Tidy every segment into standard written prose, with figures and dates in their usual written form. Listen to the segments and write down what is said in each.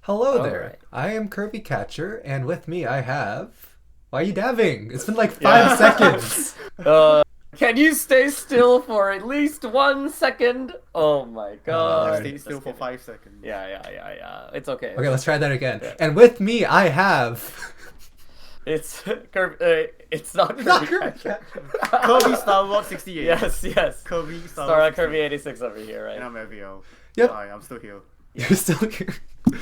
Hello All there. right. I am Kirbycatcher, and with me I have. Why are you dabbing? It's been like Yeah. 5 seconds. Uh, can you stay still for at least 1 second? Oh my god. Lord. Stay still Just for kidding. 5 seconds. Yeah. It's okay. Okay, let's try that again. Yeah. And with me I have. It's it's not Not Kirby Catcher. Kirby Star Wars 68. Yes. Kirby Star Star Wars Kirby 68. 86 over here, And right? I'm Raveille. Yep. Hi, I'm still here. You're still here.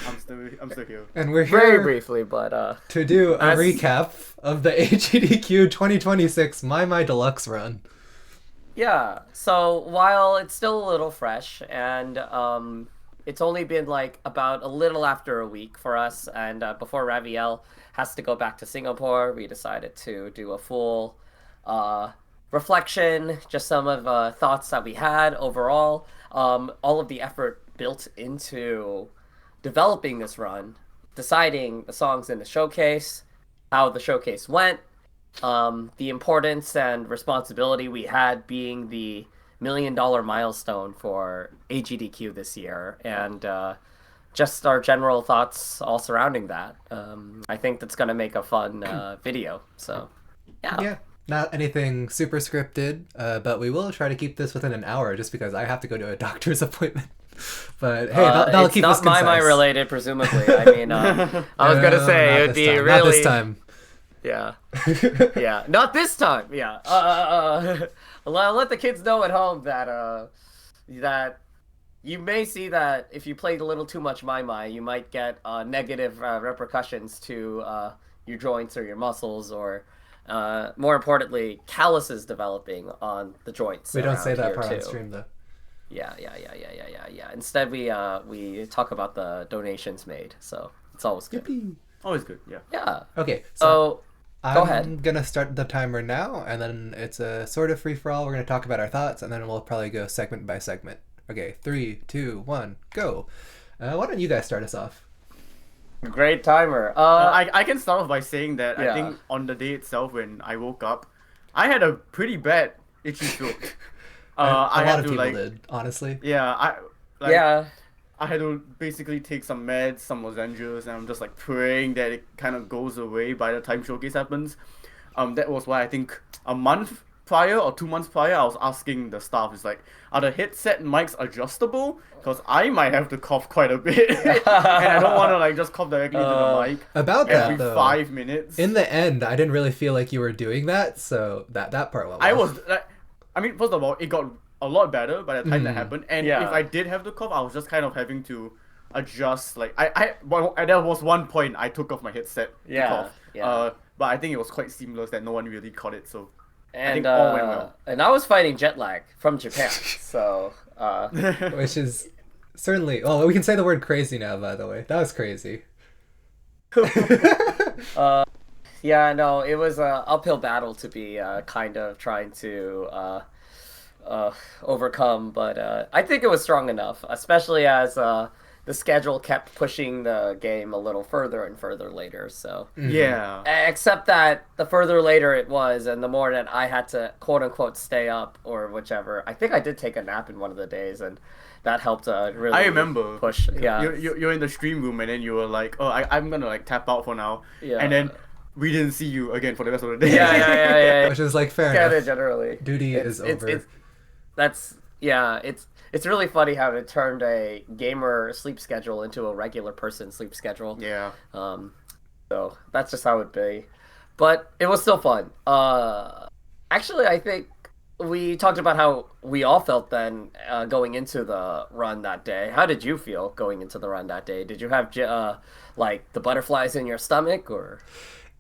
I'm still here. And we're Very here briefly, but to do a as- recap of the AGDQ 2026 maimai Deluxe run. yeah. So while it's still a little fresh and it's only been like about a little after a week for us, and before Raveille has to go back to Singapore, we decided to do a full reflection, just some of thoughts that we had overall, all of the effort built into developing this run, deciding the songs in the showcase, how the showcase went, the importance and responsibility we had being the $1 million milestone for AGDQ this year, and just our general thoughts all surrounding that. I think that's going to make a fun video. So, Yeah, not anything super scripted, but we will try to keep this within an hour just because I have to go to a doctor's appointment. But hey, that'll it's keep not us concise. maimai related, presumably. I mean, I was going to No, say not it would this be time. really. Not this time. Yeah. Yeah. Not this time. Yeah. Let the kids know at home that that you may see that if you played a little too much maimai, you might get negative repercussions to your joints or your muscles, or more importantly, calluses developing on the joints. We don't around say that here, part on too. stream though. Yeah. Instead, we talk about the donations made, so it's always good. Yippee. Always good, yeah. Yeah. Okay, So I'm go ahead. gonna start the timer now, and then it's a sort of free for all. We're gonna talk about our thoughts, and then we'll probably go segment by segment. Okay, 3, 2, 1, go. Why don't you guys start us off? Great timer. I can start off by saying that Yeah. I think on the day itself when I woke up, I had a pretty bad itchy throat. A I lot had of to people like, did, honestly. yeah, Yeah. I had to basically take some meds, some lozenges, and I'm just like praying that it kind of goes away by the time showcase happens. That was why I think a month prior or 2 months prior, I was asking the staff, it's like, are the headset mics adjustable? Because I might have to cough quite a bit, and I don't want to like just cough directly into the mic About every that though, 5 minutes. in the end, I didn't really feel like you were doing that, so that part went well. I was, like, I mean, first of all, it got a lot better by the time that happened, and Yeah. if I did have to cough, I was just kind of having to adjust. Like there was one point I took off my headset to Yeah, cough. yeah. But I think it was quite seamless that no one really caught it. So And think all went well. and I was fighting jet lag from Japan, so Which is certainly. Oh, we can say the word crazy now. By the way, that was crazy. yeah, no, it was a uphill battle to be kind of trying to overcome, but I think it was strong enough, especially as the schedule kept pushing the game a little further and further later. So, yeah, except that the further later it was, and the more that I had to quote unquote stay up or whichever, I think I did take a nap in one of the days, and that helped really. I remember. push. Yeah, You're in the stream room, and then you were like, "Oh, I'm gonna like tap out for now," Yeah. and then we didn't see you again for the rest of the day. yeah. Which is like fair Kind enough. of generally. Duty is over. It's really funny how it turned a gamer sleep schedule into a regular person sleep schedule. Yeah. So that's just how it be. But it was still fun. Actually, I think we talked about how we all felt then going into the run that day. How did you feel going into the run that day? Did you have like the butterflies in your stomach, or?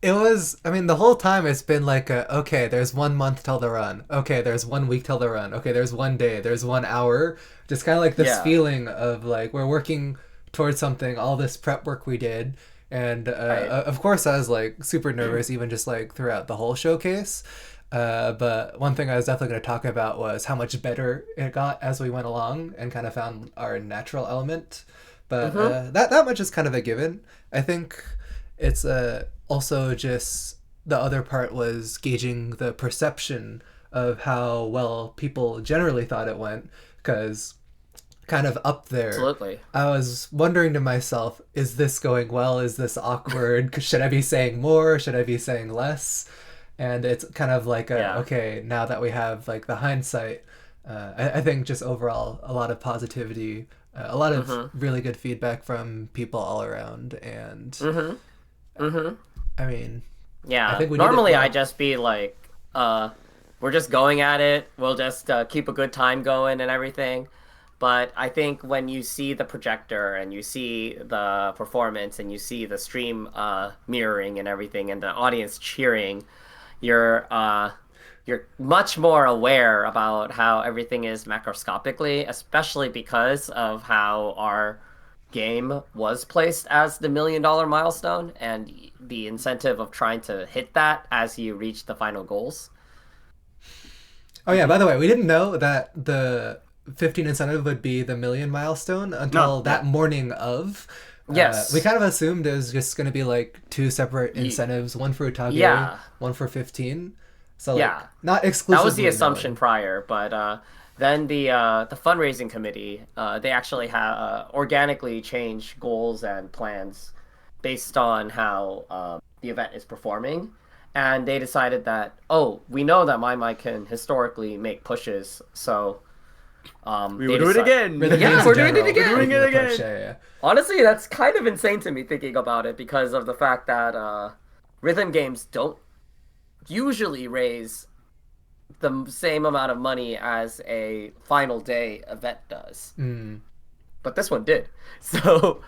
It was, I mean, the whole time it's been like, okay, there's 1 month till the run. Okay, there's 1 week till the run. Okay, there's 1 day, there's 1 hour. Just kind of like this Yeah. feeling of like, we're working towards something, all this prep work we did. And of course I was like super nervous, even just like throughout the whole showcase. But one thing I was definitely going to talk about was how much better it got as we went along and kind of found our natural element. But that much is kind of a given. I think it's also just the other part was gauging the perception of how well people generally thought it went, because kind of up there. Absolutely. I was wondering to myself, is this going well? Is this awkward? Should I be saying more? Should I be saying less? And it's kind of like, okay, now that we have like the hindsight, I think just overall a lot of positivity, a lot of really good feedback from people all around. And I mean, yeah, I think we normally I'd just be like, we're just going at it. We'll just keep a good time going and everything. But I think when you see the projector and you see the performance and you see the stream mirroring and everything and the audience cheering, you're much more aware about how everything is macroscopically, especially because of how our game was placed as the $1 million milestone and the incentive of trying to hit that as you reach the final goals. Oh yeah, by the way, we didn't know that the 15 incentive would be the $1 million milestone until that morning of. Yes. We kind of assumed it was just going to be like 2 separate incentives, one for Utage, one for 15. So like, not exclusively. That was the assumption prior, but then the fundraising committee, they actually organically change goals and plans based on how the event is performing. And they decided that, we know that maimai can historically make pushes, so we will do it again. We're doing it again. We're doing it again. Honestly, that's kind of insane to me thinking about it because of the fact that rhythm games don't usually raise the same amount of money as a final day event does. But this one did. So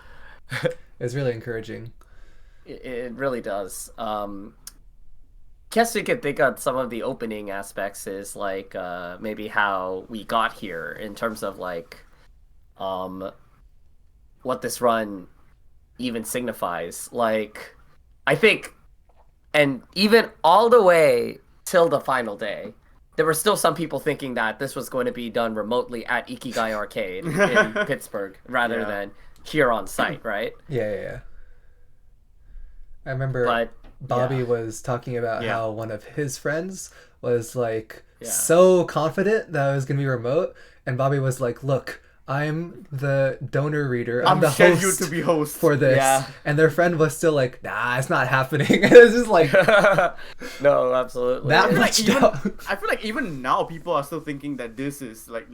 it's really encouraging. It really does. Guess we could think of some of the opening aspects is like maybe how we got here in terms of like what this run even signifies. Like I think, and even all the way till the final day, there were still some people thinking that this was going to be done remotely at Ikigai Arcade in Pittsburgh rather than here on site, right? Yeah. I remember Bobby was talking about how one of his friends was like so confident that it was going to be remote. And Bobby was like, look, I'm the donor reader. I'm the host to be host for this. Yeah. And their friend was still like, nah, it's not happening. And it's just like... No, absolutely. I feel like even now people are still thinking that this is like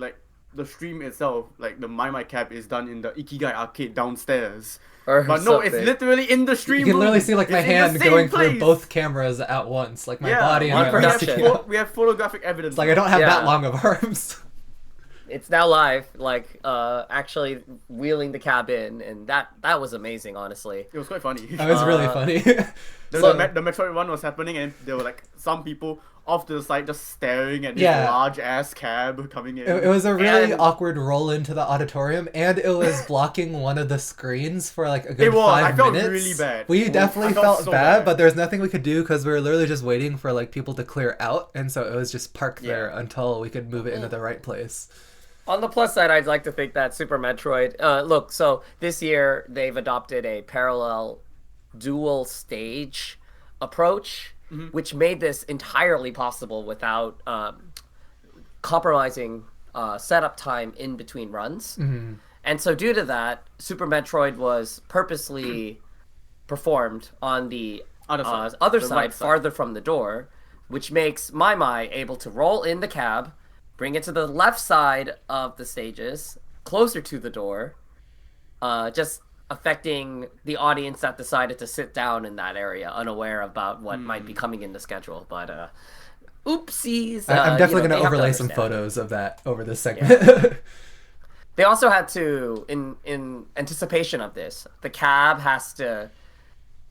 the stream itself, like the maimai cap is done in the Ikigai Arcade downstairs. But no, it's literally in the stream. You can literally see like my hand going through both cameras at once, like my body and my arms. We have photographic evidence. It's like I don't have that long of arms. It's now live, like actually wheeling the cab in, and that was amazing, honestly. It was quite funny. It was really funny. The Metroid one was happening, and there were like some people off to the side just staring at this large ass cab coming in. It was a really awkward roll into the auditorium, and it was blocking one of the screens for like a good 5 minutes. I felt really bad. We definitely felt so bad, but there's nothing we could do because we were literally just waiting for like people to clear out, and so it was just parked there until we could move it into the right place. On the plus side, I'd like to think that Super Metroid... look, so this year they've adopted a parallel dual stage approach, which made this entirely possible without compromising setup time in between runs. And so due to that, Super Metroid was purposely performed on the other side, farther from the door, which makes maimai able to roll in the cab, bring it to the left side of the stages, closer to the door, just affecting the audience that decided to sit down in that area, unaware about what might be coming in the schedule. But oopsies. I'm definitely going to overlay some photos of that over this segment. They also had to, in anticipation of this, the cab has to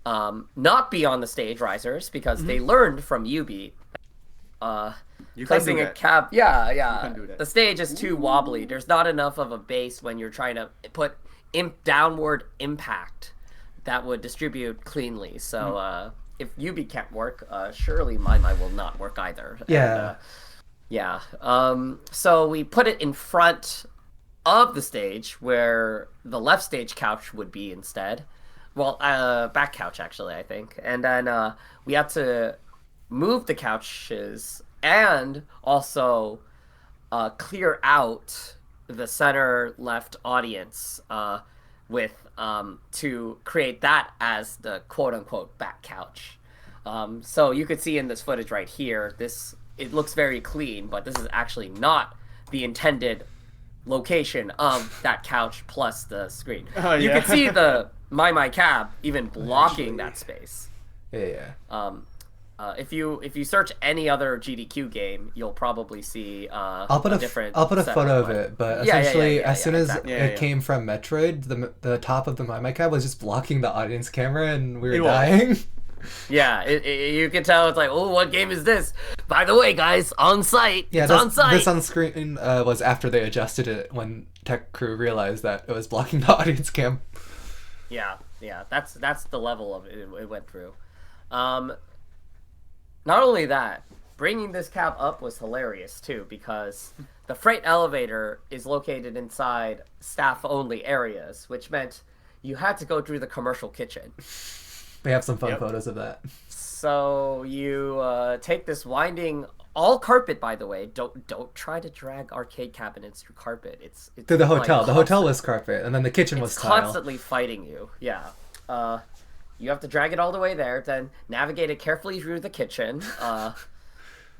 not be on the stage risers because they learned from Ubi. Placing a cab, the stage is too wobbly. There's not enough of a base when you're trying to put downward impact that would distribute cleanly. So if Ubi can't work, surely maimai will not work either. So we put it in front of the stage where the left stage couch would be instead. Well, back couch actually, I think. And then we had to move the couches and also clear out the center left audience with to create that as the quote unquote back couch. So you could see in this footage right here, it looks very clean, but this is actually not the intended location of that couch plus the screen. You can see the maimai cab even blocking that space. Yeah. If you search any other GDQ game, you'll probably see I'll put a setup, photo of it, but essentially as soon as it came from Metroid, the top of the maimai cab was just blocking the audience camera, and we were dying. Yeah, you can tell it's like, oh, what game is this? By the way, guys, on site. Yeah, on site. This on screen was after they adjusted it when tech crew realized that it was blocking the audience cam. Yeah, that's the level of it went through. Not only that, bringing this cab up was hilarious too, because the freight elevator is located inside staff-only areas, which meant you had to go through the commercial kitchen. We have some fun photos of that. So you take this winding, all carpet, by the way. Don't try to drag arcade cabinets through carpet. It's through the hotel. Like, the hotel was carpet, and then the kitchen was tile. It's constantly fighting you. Yeah. You have to drag it all the way there, then navigate it carefully through the kitchen.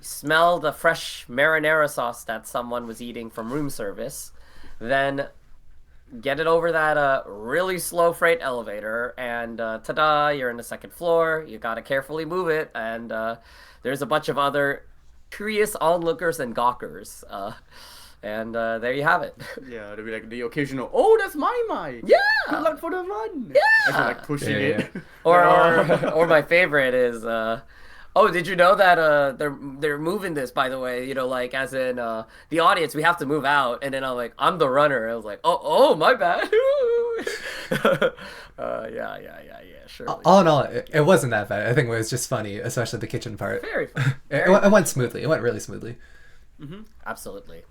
Smell the fresh marinara sauce that someone was eating from room service. Then get it over that really slow freight elevator, and ta-da, you're in the second floor. You gotta carefully move it, and there's a bunch of other curious onlookers and gawkers. And there you have it. Yeah, there'll be like the occasional, oh, that's maimai. Yeah. Good luck for the run. Yeah. As you're like pushing it. Or my favorite is, oh, did you know that they're moving this, by the way? You know, like as in the audience, we have to move out. And then I'm like, I'm the runner. I was like, oh, my bad. Yeah, sure. All in all, it wasn't that bad. I think it was just funny, especially the kitchen part. Very funny. It went smoothly. It went really smoothly. Mm-hmm. Absolutely.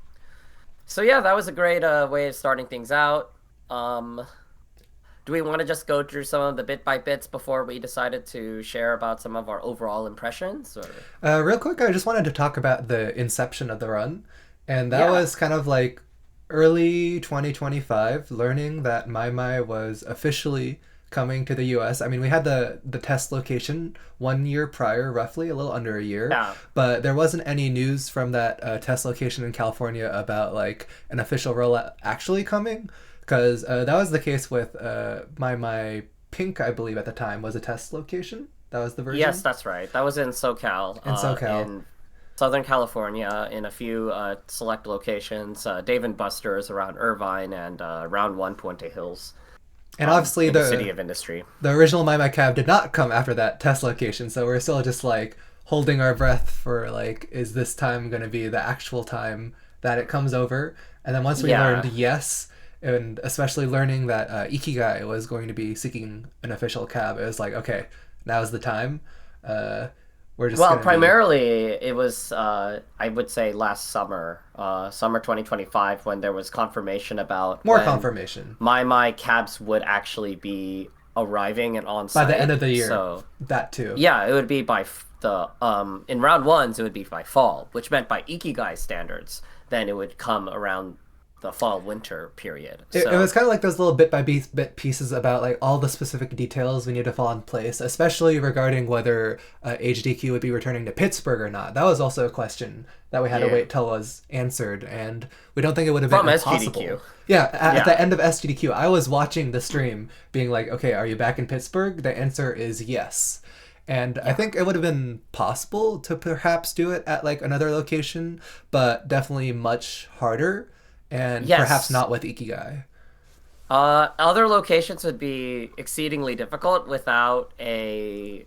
So yeah, that was a great way of starting things out. Do we want to just go through some of the bit by bits before we decided to share about some of our overall impressions? Or? Real quick, I just wanted to talk about the inception of the run. And that was kind of like early 2025, learning that maimai was officially coming to the US. I mean, we had the test location 1 year prior, roughly, a little under a year. Yeah. But there wasn't any news from that test location in California about like an official rollout actually coming. Because that was the case with maimai Pink, I believe at the time, was a test location. That was the version? Yes, that's right. That was in SoCal. In Southern California, in a few select locations. Dave & Buster's around Irvine, and Round 1 Puente Hills. And obviously the City of Industry. The original maimai cab did not come after that test location, so we're still just like holding our breath for like, is this time going to be the actual time that it comes over? And then once we learned yes, and especially learning that Ikigai was going to be seeking an official cab, it was like, okay, now's the time. We're just primarily it was I would say last summer, summer 2025, when there was confirmation about confirmation. maimai cabs would actually be arriving and on site by the end of the year. So that too. Yeah, it would be by in round ones it would be by fall, which meant by Ikigai standards, then it would come around the fall-winter period. It was kind of like those little bit pieces about like all the specific details we need to fall in place, especially regarding whether HDQ would be returning to Pittsburgh or not. That was also a question that we had to wait till was answered, and we don't think it would have been impossible. SGDQ. Yeah, at the end of SGDQ, I was watching the stream being like, okay, are you back in Pittsburgh? The answer is yes. And I think it would have been possible to perhaps do it at like another location, but definitely much harder. And perhaps not with Ikigai. Other locations would be exceedingly difficult without a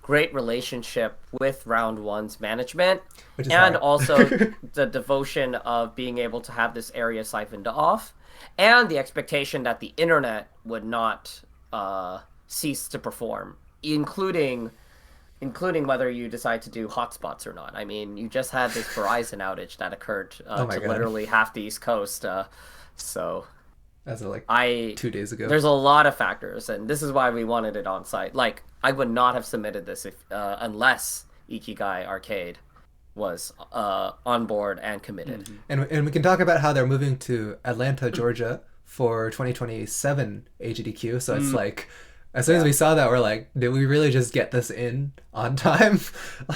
great relationship with Round 1's management. Which is and hard. Also the devotion of being able to have this area siphoned off. And the expectation that the internet would not cease to perform, including whether you decide to do hotspots or not. I mean, you just had this Verizon outage that occurred to literally half the East Coast. So that's like 2 days ago. There's a lot of factors, and this is why we wanted it on site. Like, I would not have submitted this if unless Ikigai Arcade was on board and committed. And we can talk about how they're moving to Atlanta, Georgia for 2027 AGDQ. So it's like, as soon as we saw that, we're like, did we really just get this in on time?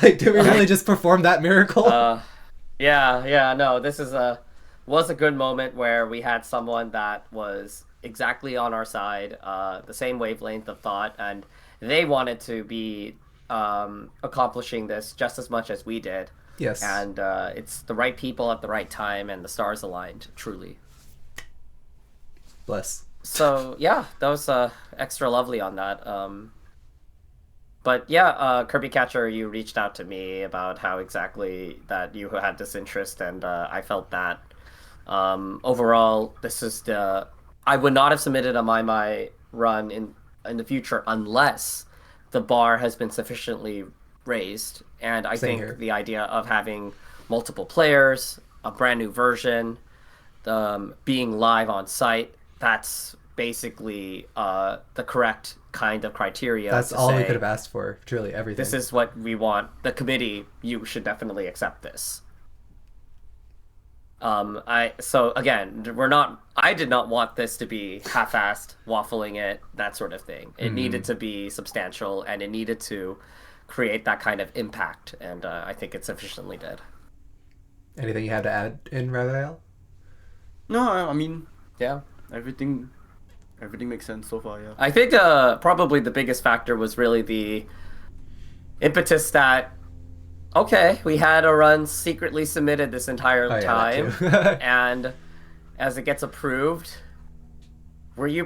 Like, did we really just perform that miracle? No, this was a good moment where we had someone that was exactly on our side, the same wavelength of thought, and they wanted to be accomplishing this just as much as we did. Yes. And it's the right people at the right time, and the stars aligned, truly. Bless. So, yeah, that was extra lovely on that. But yeah, Kirbycatcher, you reached out to me about how exactly that you had this interest, and I felt that. Overall, this is I would not have submitted a maimai run in the future unless the bar has been sufficiently raised. And I think here. the idea of having multiple players, a brand new version, being live on site, that's basically the correct kind of criteria. That's all we could have asked for. Truly everything. This is what we want. The committee, you should definitely accept this. So again, I did not want this to be half-assed, waffling it, that sort of thing. It needed to be substantial, and it needed to create that kind of impact, and I think it sufficiently did. Anything you had to add in Raveille? No, I mean, Yeah. everything makes sense so far, yeah. I think probably the biggest factor was really the impetus that, okay, we had a run secretly submitted this entire time, and as it gets approved, were you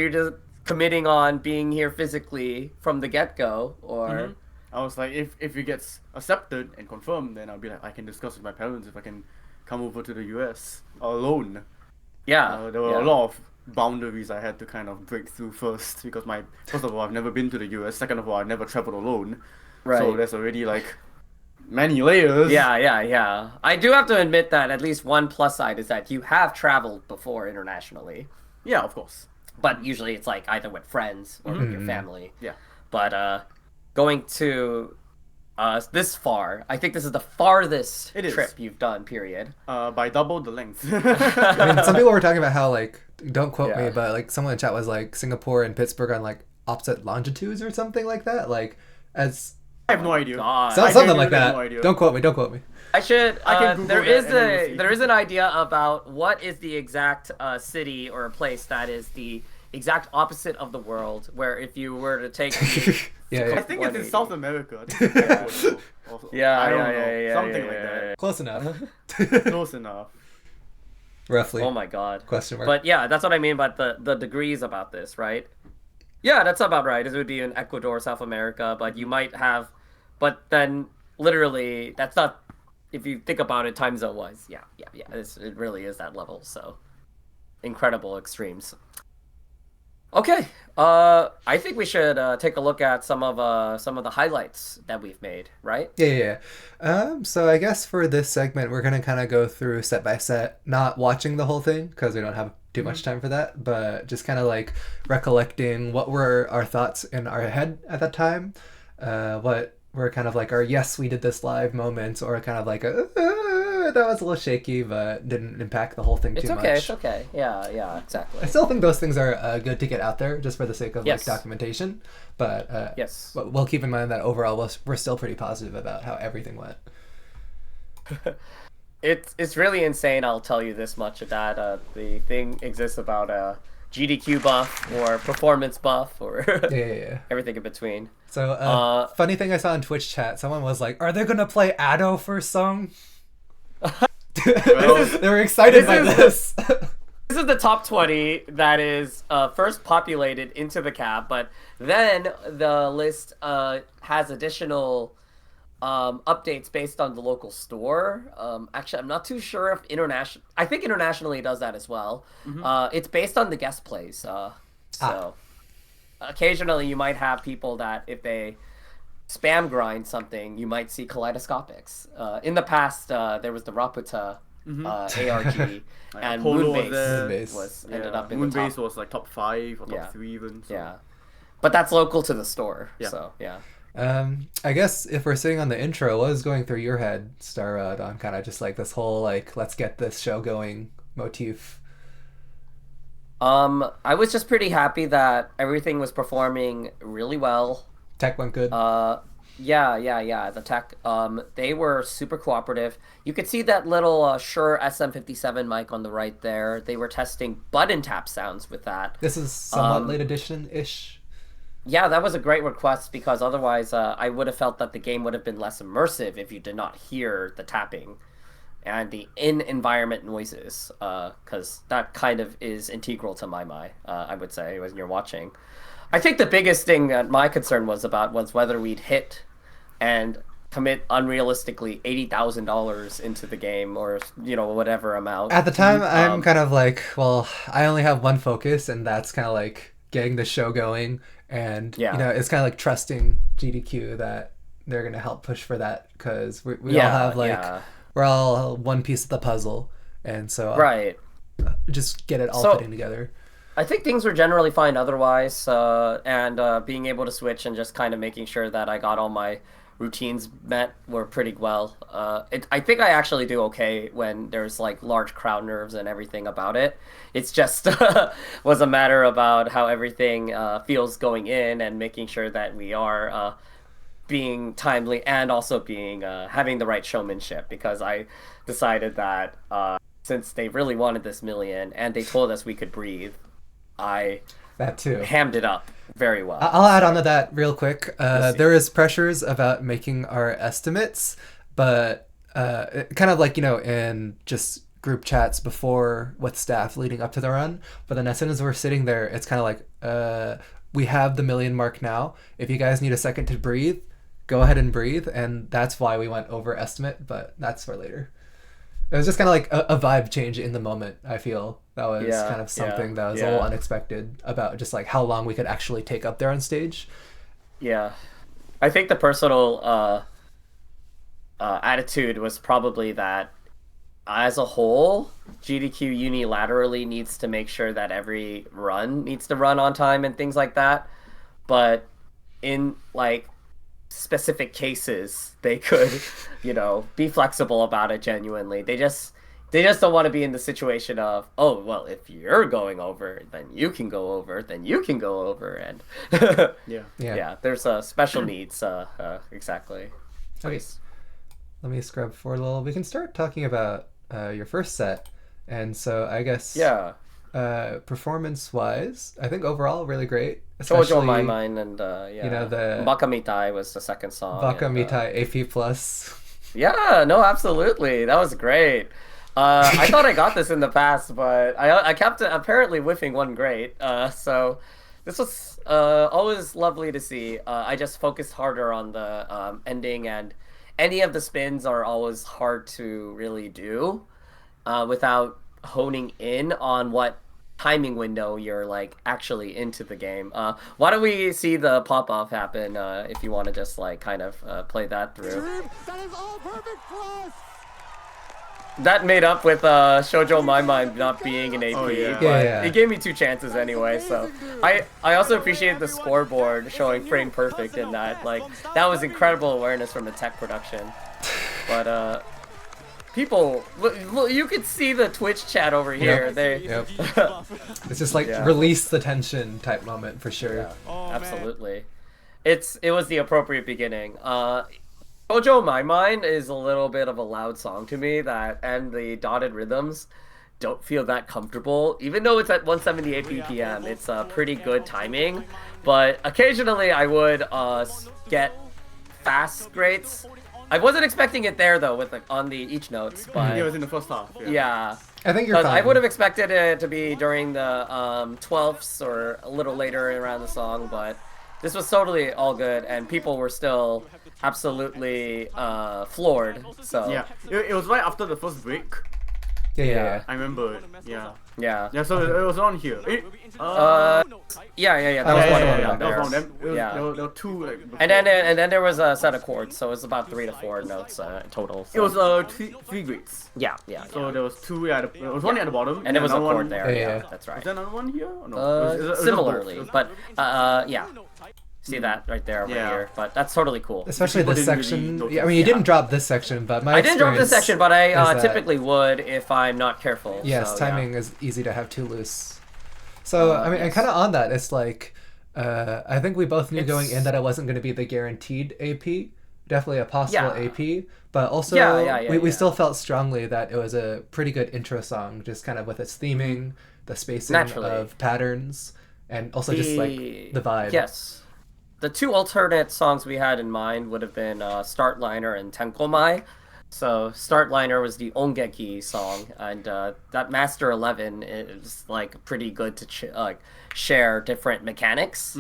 just committing on being here physically from the get-go, or? I was like, if it gets accepted and confirmed, then I'll be like, I can discuss with my parents if I can come over to the US alone. Yeah. There were a lot of boundaries I had to kind of break through first, because first of all, I've never been to the US. Second of all, I've never traveled alone. Right. So there's already like many layers. Yeah. I do have to admit that at least one plus side is that you have traveled before internationally. Yeah, of course. But usually it's like either with friends or with your family. Yeah. But going to this far, I think this is the farthest trip you've done, period. By double the length. I mean, some people were talking about how, like, don't quote me, Yeah. but like someone in chat was like Singapore and Pittsburgh on like opposite longitudes or something like that. Like, as I have no idea. God. something like genuinely have that. no idea. Don't quote me. Don't quote me. I should. I can Google there that is and then we'll see. there is an idea about what is the exact city or place that is the exact opposite of the world, where if you were to take Yeah. I think it's in South America. I think it's in also. Yeah, I don't yeah, know. yeah, yeah, Something yeah, like yeah, that. Close enough. Close enough. Roughly. Oh my god. Question mark. But yeah, that's what I mean by the degrees about this, right? Yeah, that's about right. It would be in Ecuador, South America, but you might have, but then literally that's not, if you think about it time zone wise. Yeah. It really is that level. So incredible extremes. Okay, I think we should take a look at some of the highlights that we've made, right? Yeah. So I guess for this segment, we're gonna kind of go through set by set, not watching the whole thing because we don't have too much time for that, but just kind of like recollecting what were our thoughts in our head at that time, what were kind of like our yes we did this live moments, or kind of like that was a little shaky but didn't impact the whole thing too much. It's okay. Yeah, exactly. I still think those things are good to get out there just for the sake of Yes. like documentation, but Yes. we'll keep in mind that overall we're still pretty positive about how everything went. It's really insane. I'll tell you this much, that the thing exists about a GDQ buff or performance buff or Yeah. everything in between. So funny thing I saw in Twitch chat, someone was like, "Are they gonna play Ado first song?" They were excited by this. This is the top 20 that is first populated into the cap, but then the list has additional updates based on the local store. Actually, I'm not too sure if I think internationally it does that as well. It's based on the guest plays. So occasionally you might have people that if they spam grind something, you might see kaleidoscopics. In the past, there was the Raputa ARG, and Polo was Moonbase there. ended up in the Moonbase top. was like top 5 or top Yeah. 3 even. So. Yeah, but that's local to the store. Yeah. So yeah. I guess if we're sitting on the intro, what was going through your head, Starrod, on kind of just like this whole like let's get this show going motif? I was just pretty happy that everything was performing really well. Tech went good. Yeah. The tech, they were super cooperative. You could see that little Shure SM57 mic on the right there. They were testing button tap sounds with that. This is somewhat late edition-ish. Yeah, that was a great request because otherwise I would have felt that the game would have been less immersive if you did not hear the tapping and the in-environment noises, because that kind of is integral to maimai, I would say, when you're watching. I think the biggest thing that my concern was about was whether we'd hit and commit unrealistically $80,000 into the game or, you know, whatever amount. At the time, I'm kind of like, well, I only have one focus, and that's kind of like getting the show going. And, you know, it's kind of like trusting GDQ that they're going to help push for that because we all have like, we're all one piece of the puzzle. And so just get it all fitting together. I think things were generally fine otherwise, and being able to switch and just kind of making sure that I got all my routines met were pretty well. I think I actually do okay when there's like large crowd nerves and everything about it. It's just was a matter about how everything feels going in and making sure that we are being timely and also being having the right showmanship, because I decided that since they really wanted this million and they told us we could breathe, that too hammed it up very well. I'll add on to that real quick. There is pressures about making our estimates, but kind of like, you know, in just group chats before with staff leading up to the run. But then as soon as we're sitting there, it's kind of like, we have the million mark now. If you guys need a second to breathe, go ahead and breathe. And that's why we went over estimate, but that's for later. It was just kind of like a vibe change in the moment, I feel. That was kind of something that was a little unexpected about just like how long we could actually take up there on stage. Yeah. I think the personal attitude was probably that as a whole, GDQ unilaterally needs to make sure that every run needs to run on time and things like that. But in like specific cases, they could, you know, be flexible about it genuinely. They just don't want to be in the situation of, oh, well, if you're going over, then you can go over, then you can go over, and yeah, there's special needs, exactly. Okay, let me scrub forward a little. We can start talking about your first set, and so I guess performance-wise, I think overall really great. Shoujo My Mind and you know, the Baka Mitai was the second song. Baka Mitai AP Plus. Yeah, no, absolutely, that was great. I thought I got this in the past, but I kept apparently whiffing one great. So this was always lovely to see. I just focused harder on the ending, and any of the spins are always hard to really do without honing in on what timing window you're like actually into the game. Why don't we see the pop-off happen if you want to just like kind of play that through. That is all perfect plus. That made up with Shoujo My Mind not being an AP, but it gave me two chances anyway, so I also appreciate the scoreboard showing frame perfect in that. Like, that was incredible awareness from the tech production. But people, look, you could see the Twitch chat over here. It's just like release the tension type moment for sure. Absolutely. It was the appropriate beginning. Shoujo My Mind is a little bit of a loud song to me, and the dotted rhythms don't feel that comfortable. Even though it's at 178 BPM, it's pretty good timing. But occasionally I would get fast greats. I wasn't expecting it there though, with like on the each notes, but it was in the first half. Yeah. I think you're fine. I would have expected it to be during the 12ths or a little later around the song, but this was totally all good, and people were still absolutely floored. So yeah, it was right after the first break. Yeah. I remember it. Yeah. Yeah. So it was on here. Yeah. That was one of them. That was one of them. There were two. Like, and then there was a set of chords, so it was about 3 to 4 notes total. So. It was three grades. Yeah. So there was two. Yeah, there was one at the bottom. And there was a chord one there. Yeah, that's right. Is there another one here? Or no? Similarly, but yeah. See that right there over Yeah. here, but that's totally cool. Especially People this didn't really section. notice. Yeah, I mean, you didn't drop this section, but my I didn't drop this experience section, but I is that- typically would if I'm not careful. Yes, so, timing is easy to have too loose. So I mean, and yes. kind of on that, it's like I think we both knew going in It's- that it wasn't going to be the guaranteed AP, definitely a possible Yeah. AP, but also we still felt strongly that it was a pretty good intro song, just kind of with its theming, the spacing Naturally. of patterns, and also just like the vibe. Yes. The two alternate songs we had in mind would have been Startliner and Tenkomai. So Startliner was the Ongeki song, and that Master 11 is like pretty good to share different mechanics.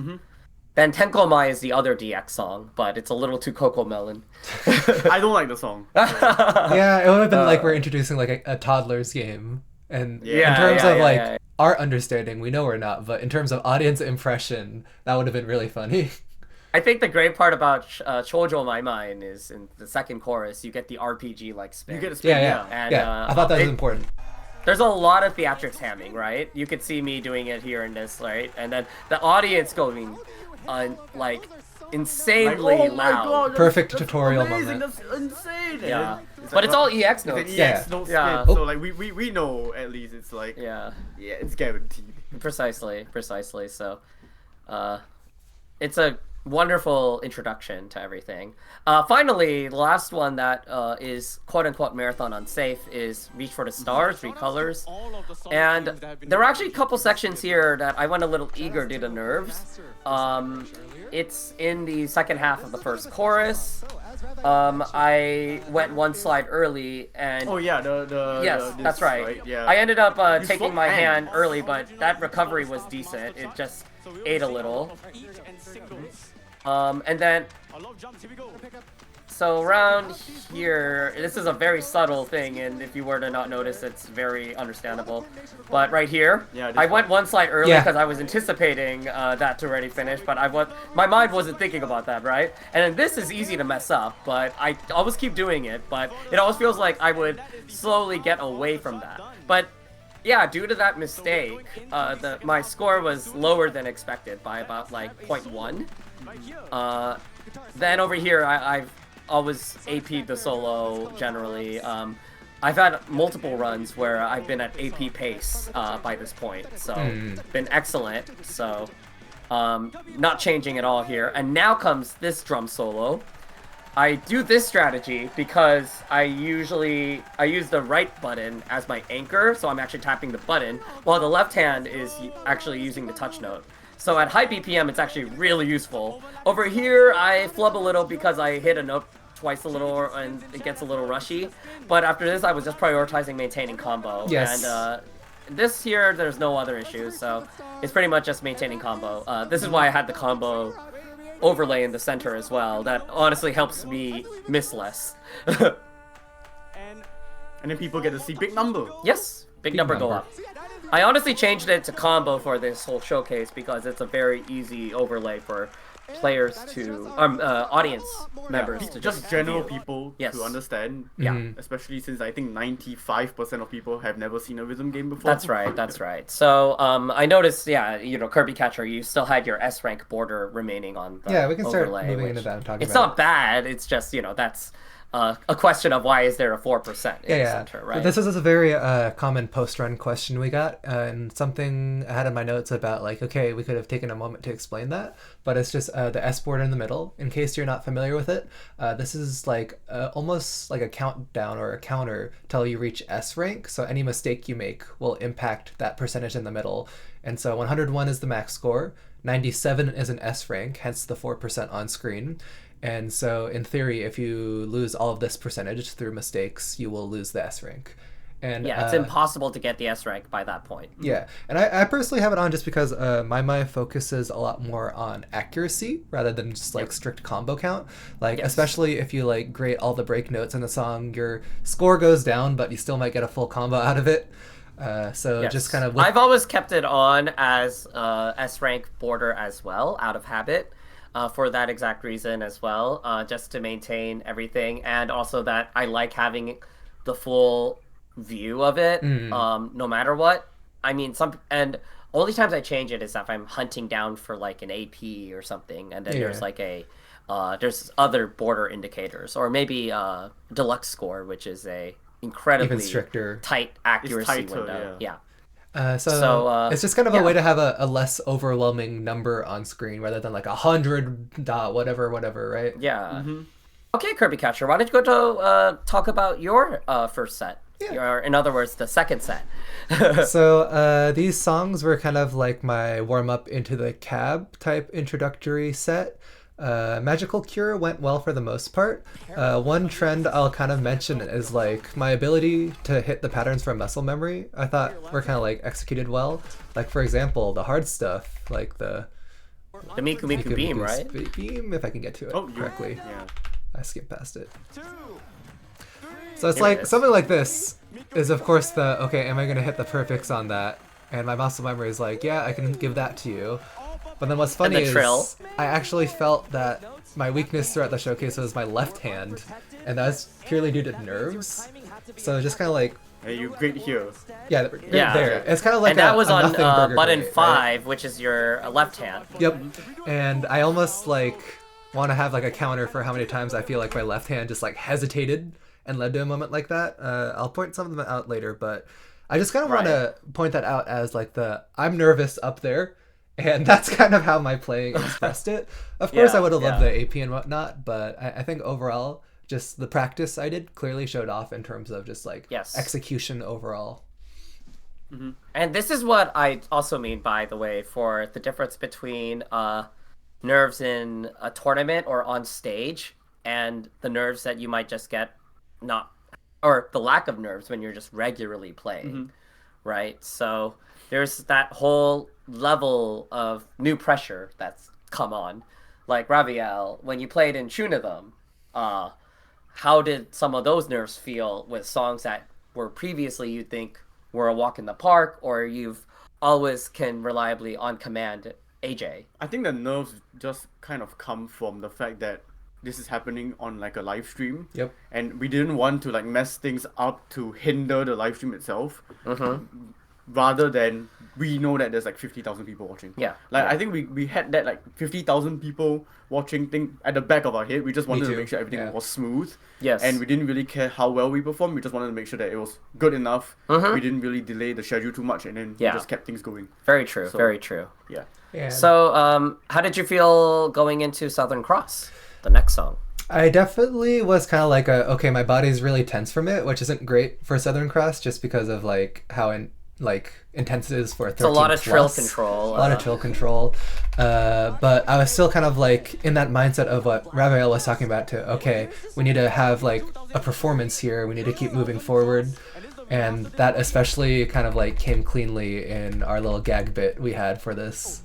Then Tenkomai is the other DX song, but it's a little too Coco Melon. I don't like the song. Yeah, it would have been like we're introducing like a toddler's game. And Yeah, in terms yeah, of yeah, like yeah. our understanding, we know we're not, but in terms of audience impression, that would have been really funny. I think the great part about Chojo Maimai is in the second chorus, you get the RPG like spin. You get a spin, Yeah. And, I thought that was important. There's a lot of theatrics hamming, right? You could see me doing it here in this, right? And then the audience going like insanely Like, oh my loud. God, Perfect that's tutorial amazing, moment. That's insane. Yeah. And then But it's all EX it's an notes. EX note spin. Yeah. So like we know at least it's like Yeah. it's guaranteed. Precisely. So, it's a wonderful introduction to everything. Finally, the last one that is quote-unquote marathon unsafe is Reach for the Stars, Three Colors. And there were actually a couple sections here that I went a little eager due to nerves. It's in the second half of the first chorus. I went one slide early and... Oh yeah, Yes, this, that's right. Yeah. I ended up taking swapped my hand hands. early, but that recovery was decent. It just ate a little. And then, so around here, this is a very subtle thing, and if you were to not notice, it's very understandable. But right here, Yeah, this I went one slide early Yeah. because I was anticipating that to already finish, but my mind wasn't thinking about that, right? And then this is easy to mess up, but I always keep doing it, but it always feels like I would slowly get away from that. But yeah, due to that mistake, my score was lower than expected by about like 0.1. Then over here, I've always AP'd the solo generally. I've had multiple runs where I've been at AP pace by this point, so been excellent. So not changing at all here. And now comes this drum solo. I do this strategy because I use the right button as my anchor, so I'm actually tapping the button, while the left hand is actually using the touch note. So at high BPM, it's actually really useful. Over here, I flub a little because I hit a note twice a little and it gets a little rushy. But after this, I was just prioritizing maintaining combo. Yes. And this here, there's no other issues, so it's pretty much just maintaining combo. This is why I had the combo overlay in the center as well. That honestly helps me miss less. And then people get to see big number. Yes, big number go number. up. I honestly changed it to combo for this whole showcase because it's a very easy overlay for players to, audience members to Just general view. people Yes. to understand. Yeah. Especially since I think 95% of people have never seen a rhythm game before. That's right. So, I noticed, Kirbycatcher, you still had your S rank border remaining on the Yeah, we can start overlay, moving into which- that and talking It's about not bad, it's just, that's a question of why is there a 4% in the center, right? This is a very common post-run question we got, and something I had in my notes about like, okay, we could have taken a moment to explain that, but it's just the S board in the middle. In case you're not familiar with it, this is like almost like a countdown or a counter till you reach S rank. So any mistake you make will impact that percentage in the middle. And so 101 is the max score, 97 is an S rank, hence the 4% on screen. And so, in theory, if you lose all of this percentage through mistakes, you will lose the S rank. And Yeah, it's impossible to get the S rank by that point. yeah, and I personally have it on just because maimai focuses a lot more on accuracy rather than just like strict combo count. Like Yes. especially if you like grate all the break notes in the song, your score goes down, but you still might get a full combo out of it. So just kind of I've always kept it on as S rank border as well, out of habit. For that exact reason as well, just to maintain everything, and also that I like having the full view of it, no matter what. I mean, only times I change it is if I'm hunting down for like an AP or something, and then there's like there's other border indicators, or maybe deluxe score, which is a incredibly Even stricter. tight accuracy tighter, window. Yeah. So it's just kind of a way to have a less overwhelming number on screen rather than like 100 dot whatever, right? Yeah. Okay, Kirbycatcher, why don't you go to talk about your first set? Your, in other words, the second set. So these songs were kind of like my warm up into the cab type introductory set. Magical Cure went well for the most part. One trend I'll kind of mention is like my ability to hit the patterns from muscle memory. I thought were kind of like executed well. Like for example, the hard stuff, like the Miku beam, right? Beam, if I can get to it correctly. Yeah. I skipped past it. So it's like something like this is of course the okay, am I gonna hit the perfects on that? And my muscle memory is like, yeah, I can give that to you. But then what's funny is trill. I actually felt that my weakness throughout the showcase was my left hand, and that's purely due to nerves. So just kind of like, Hey, you great here. yeah, there. It's kind of like And that was on nothing burger button grate, 5, right? which is your left hand. Yep. And I almost like want to have like a counter for how many times I feel like my left hand just like hesitated and led to a moment like that. I'll point some of them out later, but I just kind of want to point that out as like the I'm nervous up there. And that's kind of how my playing expressed it. Of course, I would have loved the AP and whatnot, but I think overall, just the practice I did clearly showed off in terms of just like execution overall. And this is what I also mean, by the way, for the difference between nerves in a tournament or on stage and the nerves that you might just get or the lack of nerves when you're just regularly playing, right? So there's that whole level of new pressure that's come on. Like Raveille, when you played in Tune of Them, how did some of those nerves feel with songs that were previously you'd think were a walk in the park, or you've always can reliably on command AJ? I think the nerves just kind of come from the fact that this is happening on like a live stream. Yep. And we didn't want to like mess things up to hinder the live stream itself. Rather than we know that there's like 50,000 people watching. Yeah. Like I think we had that like 50,000 people watching thing at the back of our head. We just wanted to make sure everything was smooth. Yes. And we didn't really care how well we performed. We just wanted to make sure that it was good enough. We didn't really delay the schedule too much, and then we just kept things going. Very true. Very true. Yeah. And So, how did you feel going into Southern Cross, the next song? I definitely was kind of like okay, my body's really tense from it, which isn't great for Southern Cross just because of like how intense it is for 13+. It's a lot of trill control. A lot of trill control. But I was still kind of like in that mindset of what Raveille was talking about to, okay, we need to have like a performance here. We need to keep moving forward. And that especially kind of like came cleanly in our little gag bit we had for this.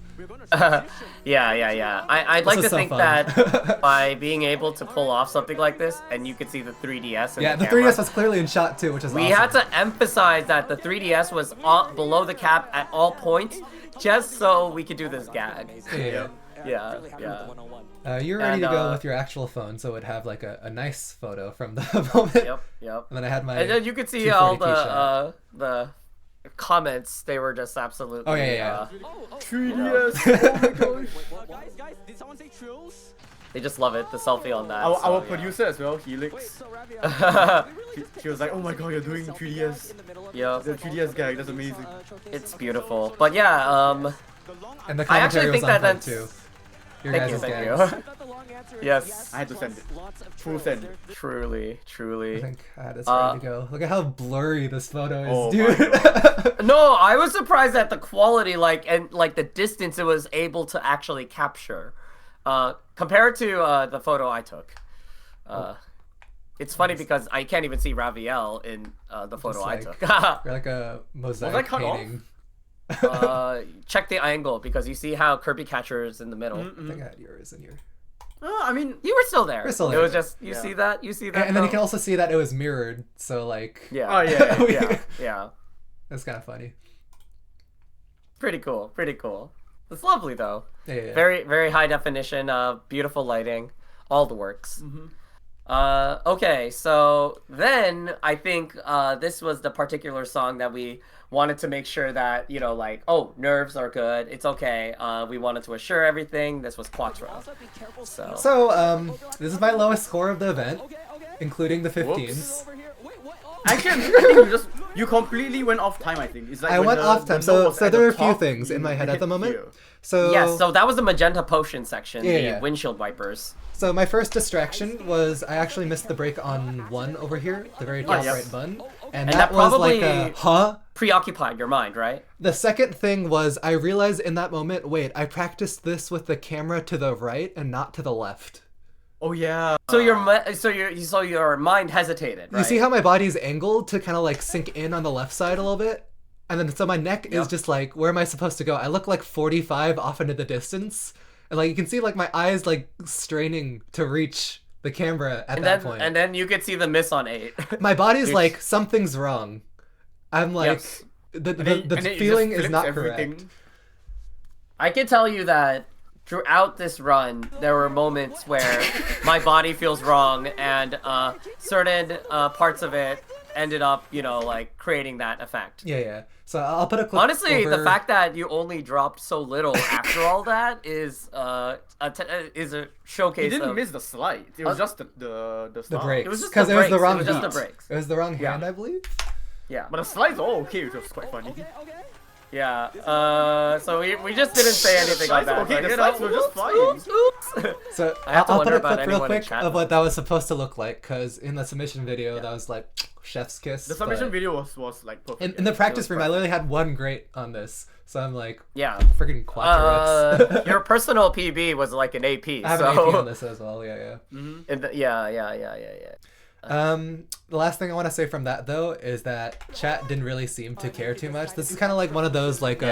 Yeah. I'd like to think that by being able to pull off something like this, and you could see the 3DS in the camera, 3DS was clearly in shot too, which is we awesome. had to emphasize that the 3DS was below the cap at all points, just so we could do this gag. Yeah. You're ready to go with your actual phone, so it would have like a nice photo from the moment. Yep. And then I had my. And then you could see all the comments. They were just absolutely. Oh yeah. 3DS. Oh my gosh. Guys, did someone say Trills? They just love it. The selfie on that. Our producer as well, Helix. She was like, "Oh my god, you're doing 3DS." Yeah, The 3DS gag. That's amazing. it's beautiful. But yeah, And the I actually commentary think was on that point that's. too. Your Thank guys' you. gags. Yes. I had to send it. Full send. Truly. I think I had it ready to go. Look at how blurry this photo is, Oh dude. my No, I was surprised at the quality, and the distance it was able to actually capture, compared to the photo I took. It's funny because I can't even see Raveille in the photo I took. You're like a mosaic cut off? painting. Check the angle because you see how Kirbycatcher is in the middle. I think I had yours in here. I mean, You were still there. We're still It there. was just see that. You see that. And then you though? can also see that it was mirrored, so like. Yeah. oh yeah. Yeah. That's kind of funny. Pretty cool. It's lovely though. Yeah. Very, very high definition, beautiful lighting, all the works. Okay, so then I think this was the particular song that we wanted to make sure that, you know, like, oh, nerves are good, it's okay. We wanted to assure everything. This was Quattro. So, this is my lowest score of the event, including the 15s. Actually, I think you completely went off time. I think it's like I went off time. So there are a few things in my head at the moment. So yes, so that was the magenta potion section, Yeah. the windshield wipers. So my first distraction was I actually missed the break on 1 over here, the very top right button, and that was probably like a huh. Preoccupied your mind, right? The second thing was I realized in that moment, wait, I practiced this with the camera to the right and not to the left. Oh yeah. So your mind hesitated, right? You see how my body's angled to kind of like sink in on the left side a little bit? And then so my neck is just like, where am I supposed to go? I look like 45 off into the distance. And like you can see like my eyes like straining to reach the camera at that point. And then you could see the miss on 8. My body's like, something's wrong. I'm like, the feeling is not correct. I can tell you that throughout this run, there were moments where my body feels wrong, and certain parts of it ended up, you know, like creating that effect. Yeah. So I'll put a clip Honestly, over... the fact that you only dropped so little after all that is a showcase. You didn't miss the slide. It was just the the breaks. It was just because the it was breaks. the wrong It was just the beat. breaks. It was the wrong hand, I believe. Yeah. But the slides are all okay, which was quite funny. Yeah. So we just didn't say anything like that. Okay, but, the slides were just fine. Oops. So I have to I'll wonder put a about clip real anyone in quick chat. of what that was supposed to look like, because in the submission video that was like chef's kiss. The submission but video was like perfect. in the practice room, I literally had 1 grate on this, so I'm like, Yeah. freaking quattro. Your personal PB was like an AP. I have an AP on this as well. Yeah. Yeah. The last thing I want to say from that though is that chat didn't really seem to care too much. This is kind of like one of those like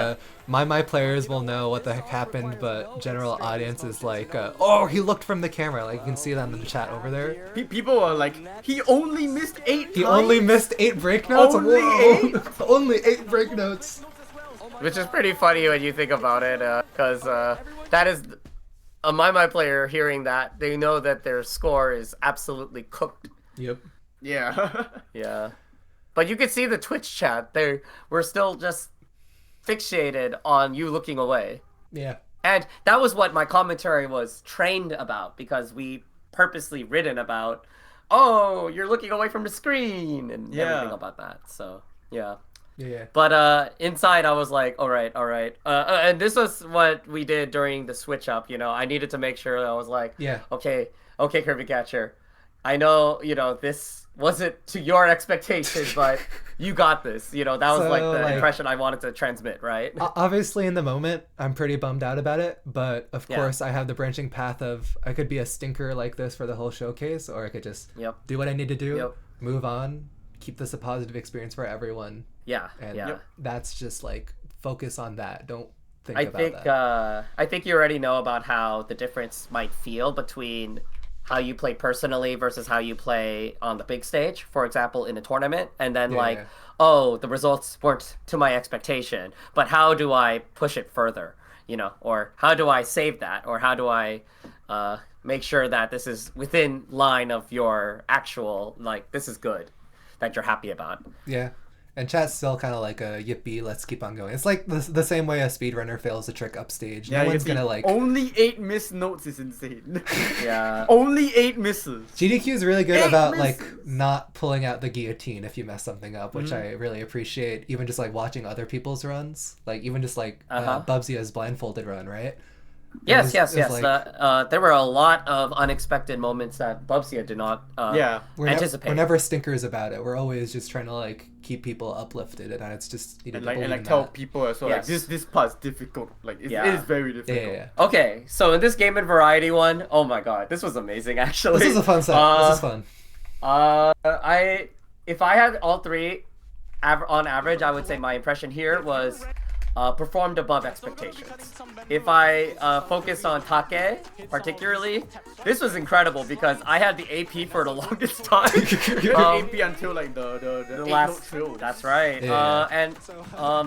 my players will know what the heck happened, but general audience is like oh, he looked from the camera, like you can see that in the chat over there. People were like, he only missed 8 He times? only missed 8 break notes. Only Whoa. Only 8 break notes. Which is pretty funny when you think about it, because that is a maimai player hearing that, they know that their score is absolutely cooked. Yep. Yeah. Yeah. But you could see the Twitch chat. We're still just fixated on you looking away. Yeah. And that was what my commentary was trained about, because we purposely written about, oh, you're looking away from the screen and everything about that. So, yeah. Yeah. But inside I was like, all right. And this was what we did during the switch up, you know. I needed to make sure I was like, okay, Kirbycatcher. I know, you know, this wasn't to your expectations, but you got this. You know, that was like the impression I wanted to transmit, right? Obviously, in the moment, I'm pretty bummed out about it, but of course, I have the branching path of I could be a stinker like this for the whole showcase, or I could just do what I need to do, move on, keep this a positive experience for everyone. Yeah, and that's just like focus on that. Don't think about that. I think you already know about how the difference might feel between how you play personally versus how you play on the big stage, for example, in a tournament, and then oh, the results weren't to my expectation, but how do I push it further, you know, or how do I save that, or how do I make sure that this is within line of your actual, like, this is good, that you're happy about. Yeah. And chat's still kind of like a yippee, let's keep on going. It's like the same way a speedrunner fails a trick upstage. No one's gonna like... Only 8 missed notes is insane. Yeah. Only 8 misses. GDQ is really good about like not pulling out the guillotine if you mess something up, which I really appreciate. Even just like watching other people's runs. Like even just like Bubsia's blindfolded run, right? Yes. Like, there were a lot of unexpected moments that Bubsia did not anticipate. We're never stinkers about it. We're always just trying to like keep people uplifted, and it's just and like tell people as well. Like this part's difficult. Like it is very difficult. Yeah. Okay, so in this game and variety one, oh my god, this was amazing actually. This is a fun set. This is fun. If I had all 3 on average, I would say my impression here was performed above expectations. If I focus on Take, particularly, this was incredible because I had the AP for the longest time. You had the AP until like the last Trills. That's right. And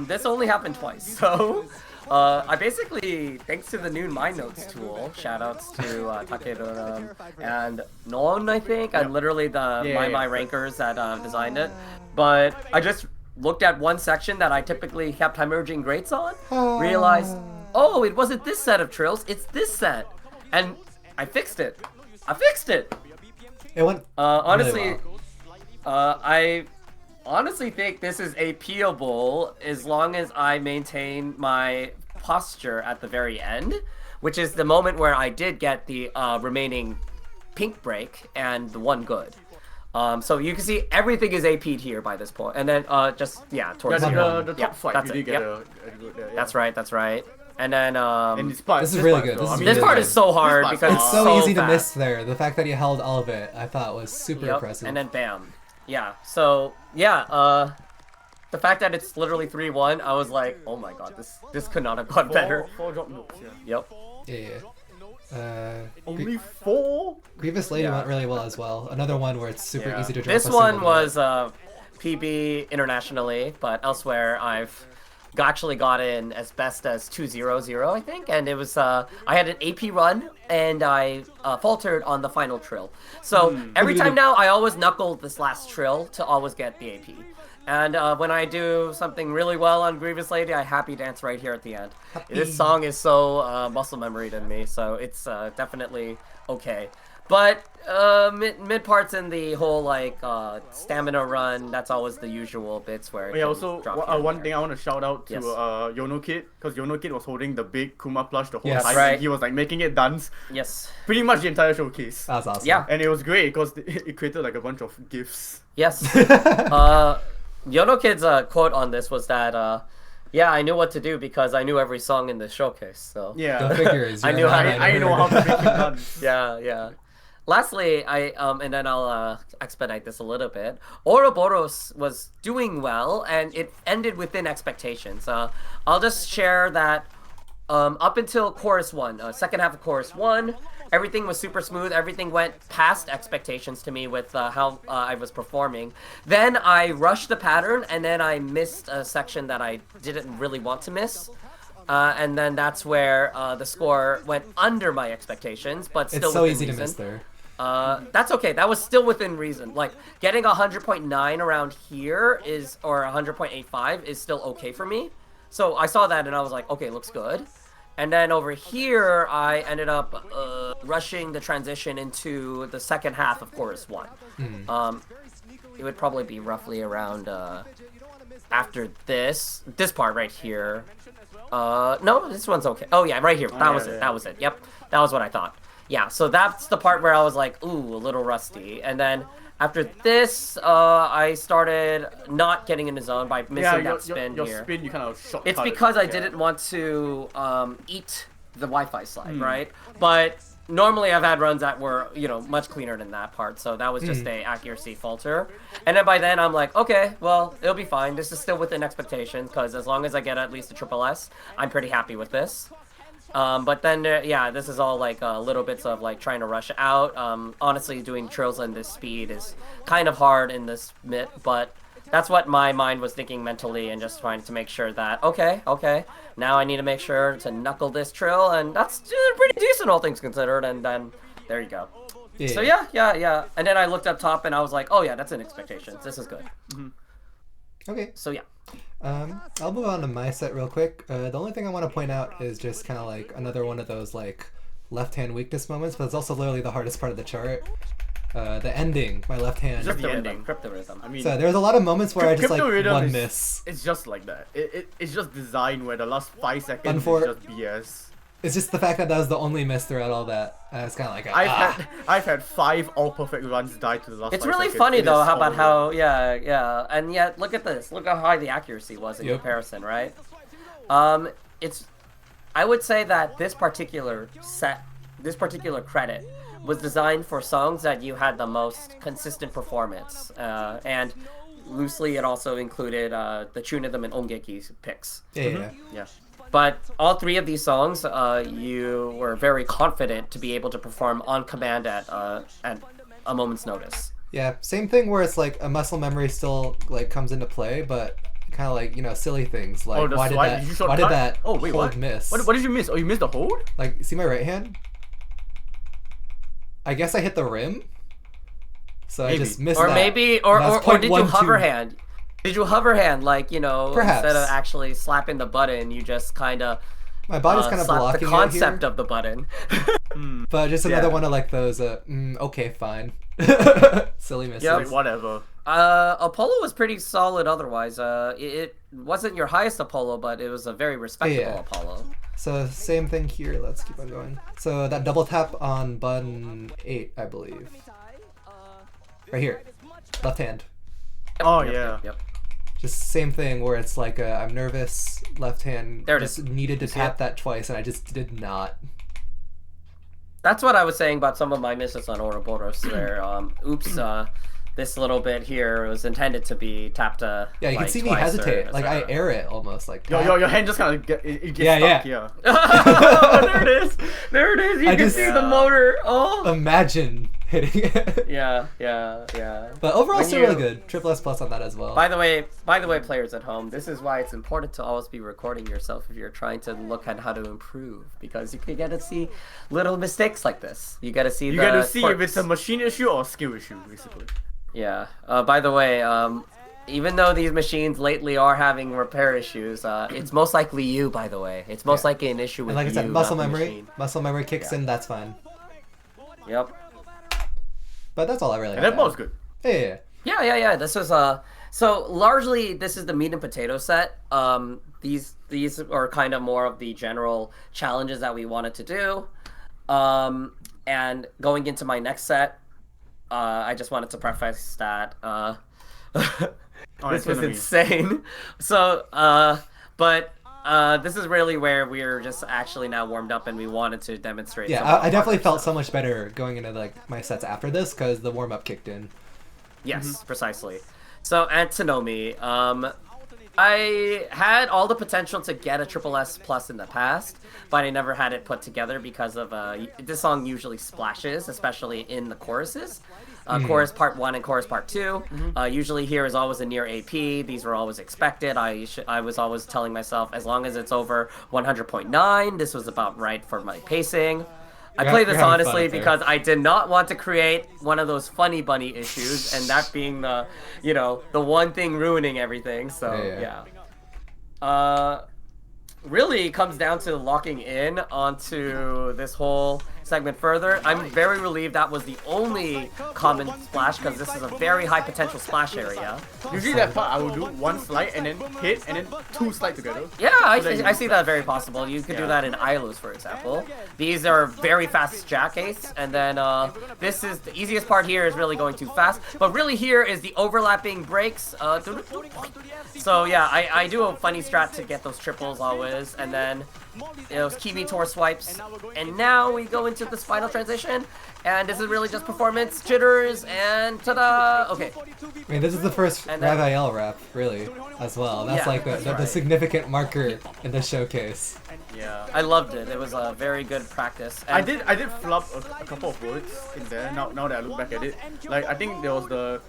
this only happened twice. So I basically, thanks to the new My Notes tool, shoutouts to Takeda and Non, I think. I'm literally the maimai rankers that designed it. But I just looked at one section that I typically kept hemorrhaging greats on, realized, oh, it wasn't this set of trills, it's this set. And I fixed it. It went honestly, really I honestly think this is APable as long as I maintain my posture at the very end, which is the moment where I did get the remaining pink break and the one good. So you can see everything is AP'd here by this point. And then towards the top fight, that's you it. did get a good there. Yeah. That's right. And then and this part, this is really good. This part is so hard because it's so easy to fast. miss there. The fact that he held all of it, I thought was super impressive. And then bam. Yeah. So yeah, the fact that it's literally 3-1, I was like, oh my god, this could not have gone better. Four drop notes, yeah. Yep. Yeah. Only 4? Grievous Lady went really well as well. Another one where it's super easy to drop. This one was PB internationally, but elsewhere I've actually got in as best as 2-0-0, I think, and it was I had an AP run and I faltered on the final trill. So every time now I always knuckle this last trill to always get the AP. And when I do something really well on Grievous Lady, I happy dance right here at the end. This song is so muscle memory to me, so it's definitely okay. But mid parts in the whole like stamina run, that's always the usual bits where. Yeah. Also, one thing I want to shout out to Yono Kid, because Yono Kid was holding the big Kuma plush the whole time. Right. He was like making it dance. Yes. Pretty much the entire showcase. That's awesome. Yeah. And it was great because it created like a bunch of gifs. Yes. Yono Kid's quote on this was that. Yeah, I knew what to do because I knew every song in the showcase. So Yeah. Go figures. I knew how to- I know how to make it dance. yeah. Lastly, and then I'll expedite this a little bit. Ouroboros was doing well, and it ended within expectations. I'll just share that up until chorus 1, second half of chorus 1, everything was super smooth. Everything went past expectations to me with how I was performing. Then I rushed the pattern, and then I missed a section that I didn't really want to miss. And then that's where the score went under my expectations, but still It's so within easy to reason. miss there. That's okay. That was still within reason. Like getting 100.9 around here or 100.85 is still okay for me. So I saw that and I was like, okay, looks good. And then over here, I ended up rushing the transition into the second half of chorus 1. It would probably be roughly around after this part right here. No, this one's okay. Oh yeah, right here. That was it. That was it. Yep, that was what I thought. Yeah, so that's the part where I was like, ooh, a little rusty. And then after this, I started not getting in the zone by missing that spin your here. spin, you kind of shortcut It's because I didn't want to eat the Wi-Fi slide, right? But normally I've had runs that were, much cleaner than that part, so that was just a accuracy falter. And then by then I'm like, okay, well, it'll be fine. This is still within expectations, because as long as I get at least a triple S, I'm pretty happy with this. But then, this is all like little bits of like trying to rush out. Honestly, doing trills in this speed is kind of hard in this mid, but that's what my mind was thinking mentally and just trying to make sure that, okay, now I need to make sure to knuckle this trill, and that's pretty decent all things considered, and then there you go. Yeah. So yeah. And then I looked up top and I was like, oh yeah, that's in expectations. This is good. Okay. So yeah. I'll move on to my set real quick. The only thing I want to point out is just kind of like another one of those like left-hand weakness moments, but it's also literally the hardest part of the chart. The ending, my left hand. Just the ending. Crypto-rhythm. I mean, So there's a lot of moments where I just like Crypto-rhythm one is- miss. It's just like that. It's just designed where the last 5 seconds Unfor- is just BS. It's just the fact that was the only miss throughout all that. It's kind of like I've had 5 all perfect runs die to the last. It's 5 really seconds. funny It though, is how about horrible. how and yet look at this. Look how high the accuracy was in comparison, right? I would say that this particular credit was designed for songs that you had the most consistent performance, and loosely it also included the Chunithm and Ongeki picks. yeah. Yeah. But all 3 of these songs, you were very confident to be able to perform on command at a moment's notice. Yeah, same thing where it's like a muscle memory still like comes into play, but kind of like, you know, silly things like Oh, the why did swipe? that Did you why did shortcut? that Oh, wait, hold what? miss? What did you miss? Oh, you missed the hold? Like, see my right hand? I guess I hit the rim. So Maybe. I just missed Or that. maybe, That's or did you 0.12. hover hand? Did you hover hand, like, you know, Perhaps. instead of actually slapping the button, you just kind of My body's kind of slap blocking the concept it here. of the button. But just another Yeah. one of like those, okay, fine. Silly misses. Yep. Like, whatever. Apollo was pretty solid otherwise. It wasn't your highest Apollo, but it was a very respectable Yeah. Apollo. So same thing here. Let's keep on going. So that double tap on button 8, I believe. Right here. Left hand. Oh, Yep, yeah. Yep. Just same thing where it's like I'm nervous, left hand. There it just is. needed to see tap it? that twice and I just did not. That's what I was saying about some of my misses on Ouroboros, where, oops, this little bit here was intended to be tapped, Yeah, you like, can see me twice hesitate. or Like I etc. air it almost like Your hand just kind of it gets Yeah, stuck, yeah. Oh, there it is! There it is! You I can just- see the motor! Oh! imagine hitting it. Yeah. But overall When still you- really good. Triple S plus on that as well. By the way, players at home, this is why it's important to always be recording yourself if you're trying to look at how to improve, because you can get to see little mistakes like this. You get to see You the get to see if quirks. it's a machine issue or a skill issue, basically. Yeah. By the way, even though these machines lately are having repair issues, it's most likely you. By the way, it's most Yeah. likely an issue with And like I you, said, muscle not the memory. machine. Muscle memory kicks in, that's fine. Yep. But that's all I really And have that to ball's add. good. Yeah. This was so largely this is the meat and potato set. These are kind of more of the general challenges that we wanted to do. And going into my next set, I just wanted to preface that this was gonna be- insane. So, but this is really where we're just actually now warmed up and we wanted to demonstrate. Yeah, some of I our definitely progress. felt so much better going into like my sets after this because the warm up kicked in. Yes, precisely. So Antinomy, I had all the potential to get a Triple S plus in the past, but I never had it put together because of this song usually splashes, especially in the choruses. Chorus part 1 and chorus part 2. Usually here is always a near AP. These were always expected. I was always telling myself, as long as it's over 100.9, this was about right for my pacing. I You're play having this fun honestly up there. because I did not want to create one of those funny bunny issues, and that being the, you know, the one thing ruining everything. So Yeah. Really it comes down to locking in onto this whole segment further. I'm very relieved that was the only common splash because this is a very high potential splash area. Usually that part I will do one slide and then hit and then two slide together. Yeah, I see that very possible. You could do that in Ilos, for example. These are very fast jack ace, and then this is the easiest part here is really going too fast. But really here is the overlapping breaks. So yeah, I do a funny strat to get those triples always, and then those Kimi Tor swipes. And now we go into this final transition, and this is really just performance jitters, and ta-da! Okay. I mean, this is the first And then- Raveille rap, really, as well. That's Yeah, like the, that's the, the right. significant marker in the showcase. Yeah, I loved it. It was a very good practice. I And did flub a couple of words in there. Now that I look back at it, like I think there was the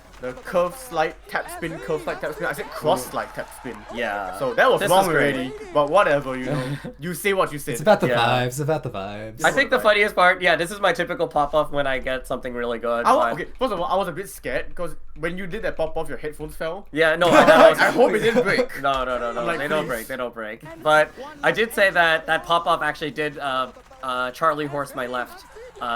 curve slide tap spin, curve slide tap spin. I said cross slide tap spin. Yeah. So that was This wrong was great. already. But whatever, you know, you say what you said. It's about the Yeah. vibes, about the vibes. I think the funniest part, yeah, this is my typical pop-off when I get something really good. but- Okay, first of all, I was a bit scared because when you did that pop off, your headphones fell. Yeah, no, I hope it didn't break. No, like, they don't please. break, they don't break. But I did say that that pop-off actually did Charlie Horse my left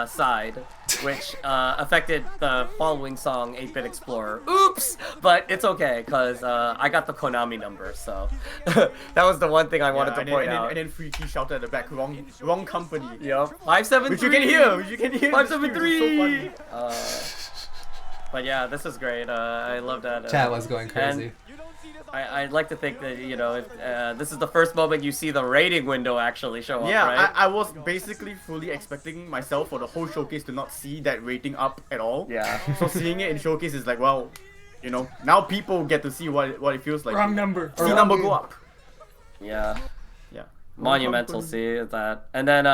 side, which affected the following song, 8-Bit Explorer. Oops! But it's okay, because I got the Konami number, so that was the one thing I wanted to point out. And then Freaky shouted at the back, wrong company. Yep. 573! Which you can hear, which you can hear. 573! It's so funny. But yeah, this is great. I love that. Chat was going crazy. And I'd like to think that, you know, if, this is the first moment you see the rating window actually show up, Yeah, right? I was basically fully expecting myself for the whole showcase to not see that rating up at all. Yeah. So seeing it in showcase is like, well, you know, now people get to see what it feels like. Wrong number. See number go up. Yeah. Yeah. Monumental, see that. And then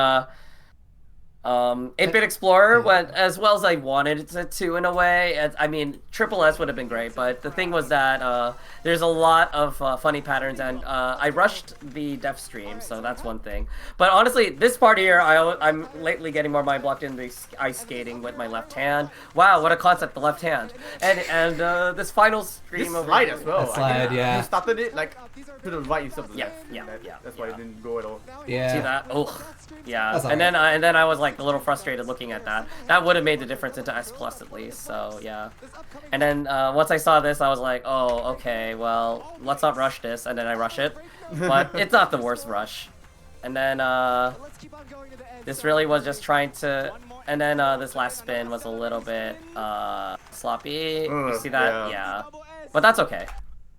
8-Bit Explorer went as well as I wanted it to in a way. I mean, Triple S would have been great, but the thing was that there's a lot of funny patterns, and I rushed the dev stream, so that's one thing. But honestly, this part here, I'm lately getting more mind blocked in the ice skating with my left hand. Wow, what a concept, the left hand. And this final stream This over slide here. as well. That slide, yeah. You started it like to the right instead of the Yeah, left. yeah, That- yeah, That's why yeah. it didn't go at all. Yeah. See that? Oh, yeah. That's And then I was like a little frustrated looking at that. That would have made the difference into S plus at least. So yeah. And then once I saw this, I was like, oh, okay. Well, let's not rush this. And then I rush it, but it's not the worst rush. And then this really was just trying to. And then this last spin was a little bit sloppy. You see that? yeah. Yeah. But that's okay.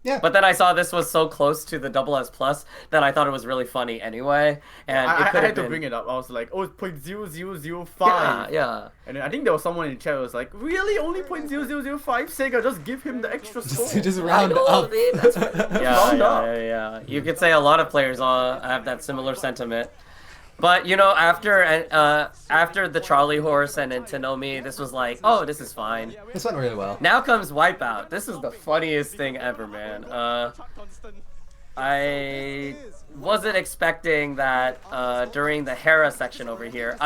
Yeah. But then I saw this was so close to the double S plus that I thought it was really funny anyway, and I it could had have to been. bring it up. I was like, oh, it's 0.0005. Yeah, yeah. And then I think there was someone in chat who was like, really? Only 0.0005? Sega, just give him the extra score. Just round know, up. dude, that's right. Yeah, Round up. yeah. You could say a lot of players have that similar sentiment. But you know, after the Charlie horse and Antinomi, this was like, oh, this is fine. This went really well. Now comes Wipeout. This is the funniest thing ever, man. I wasn't expecting that during the Hera section over here.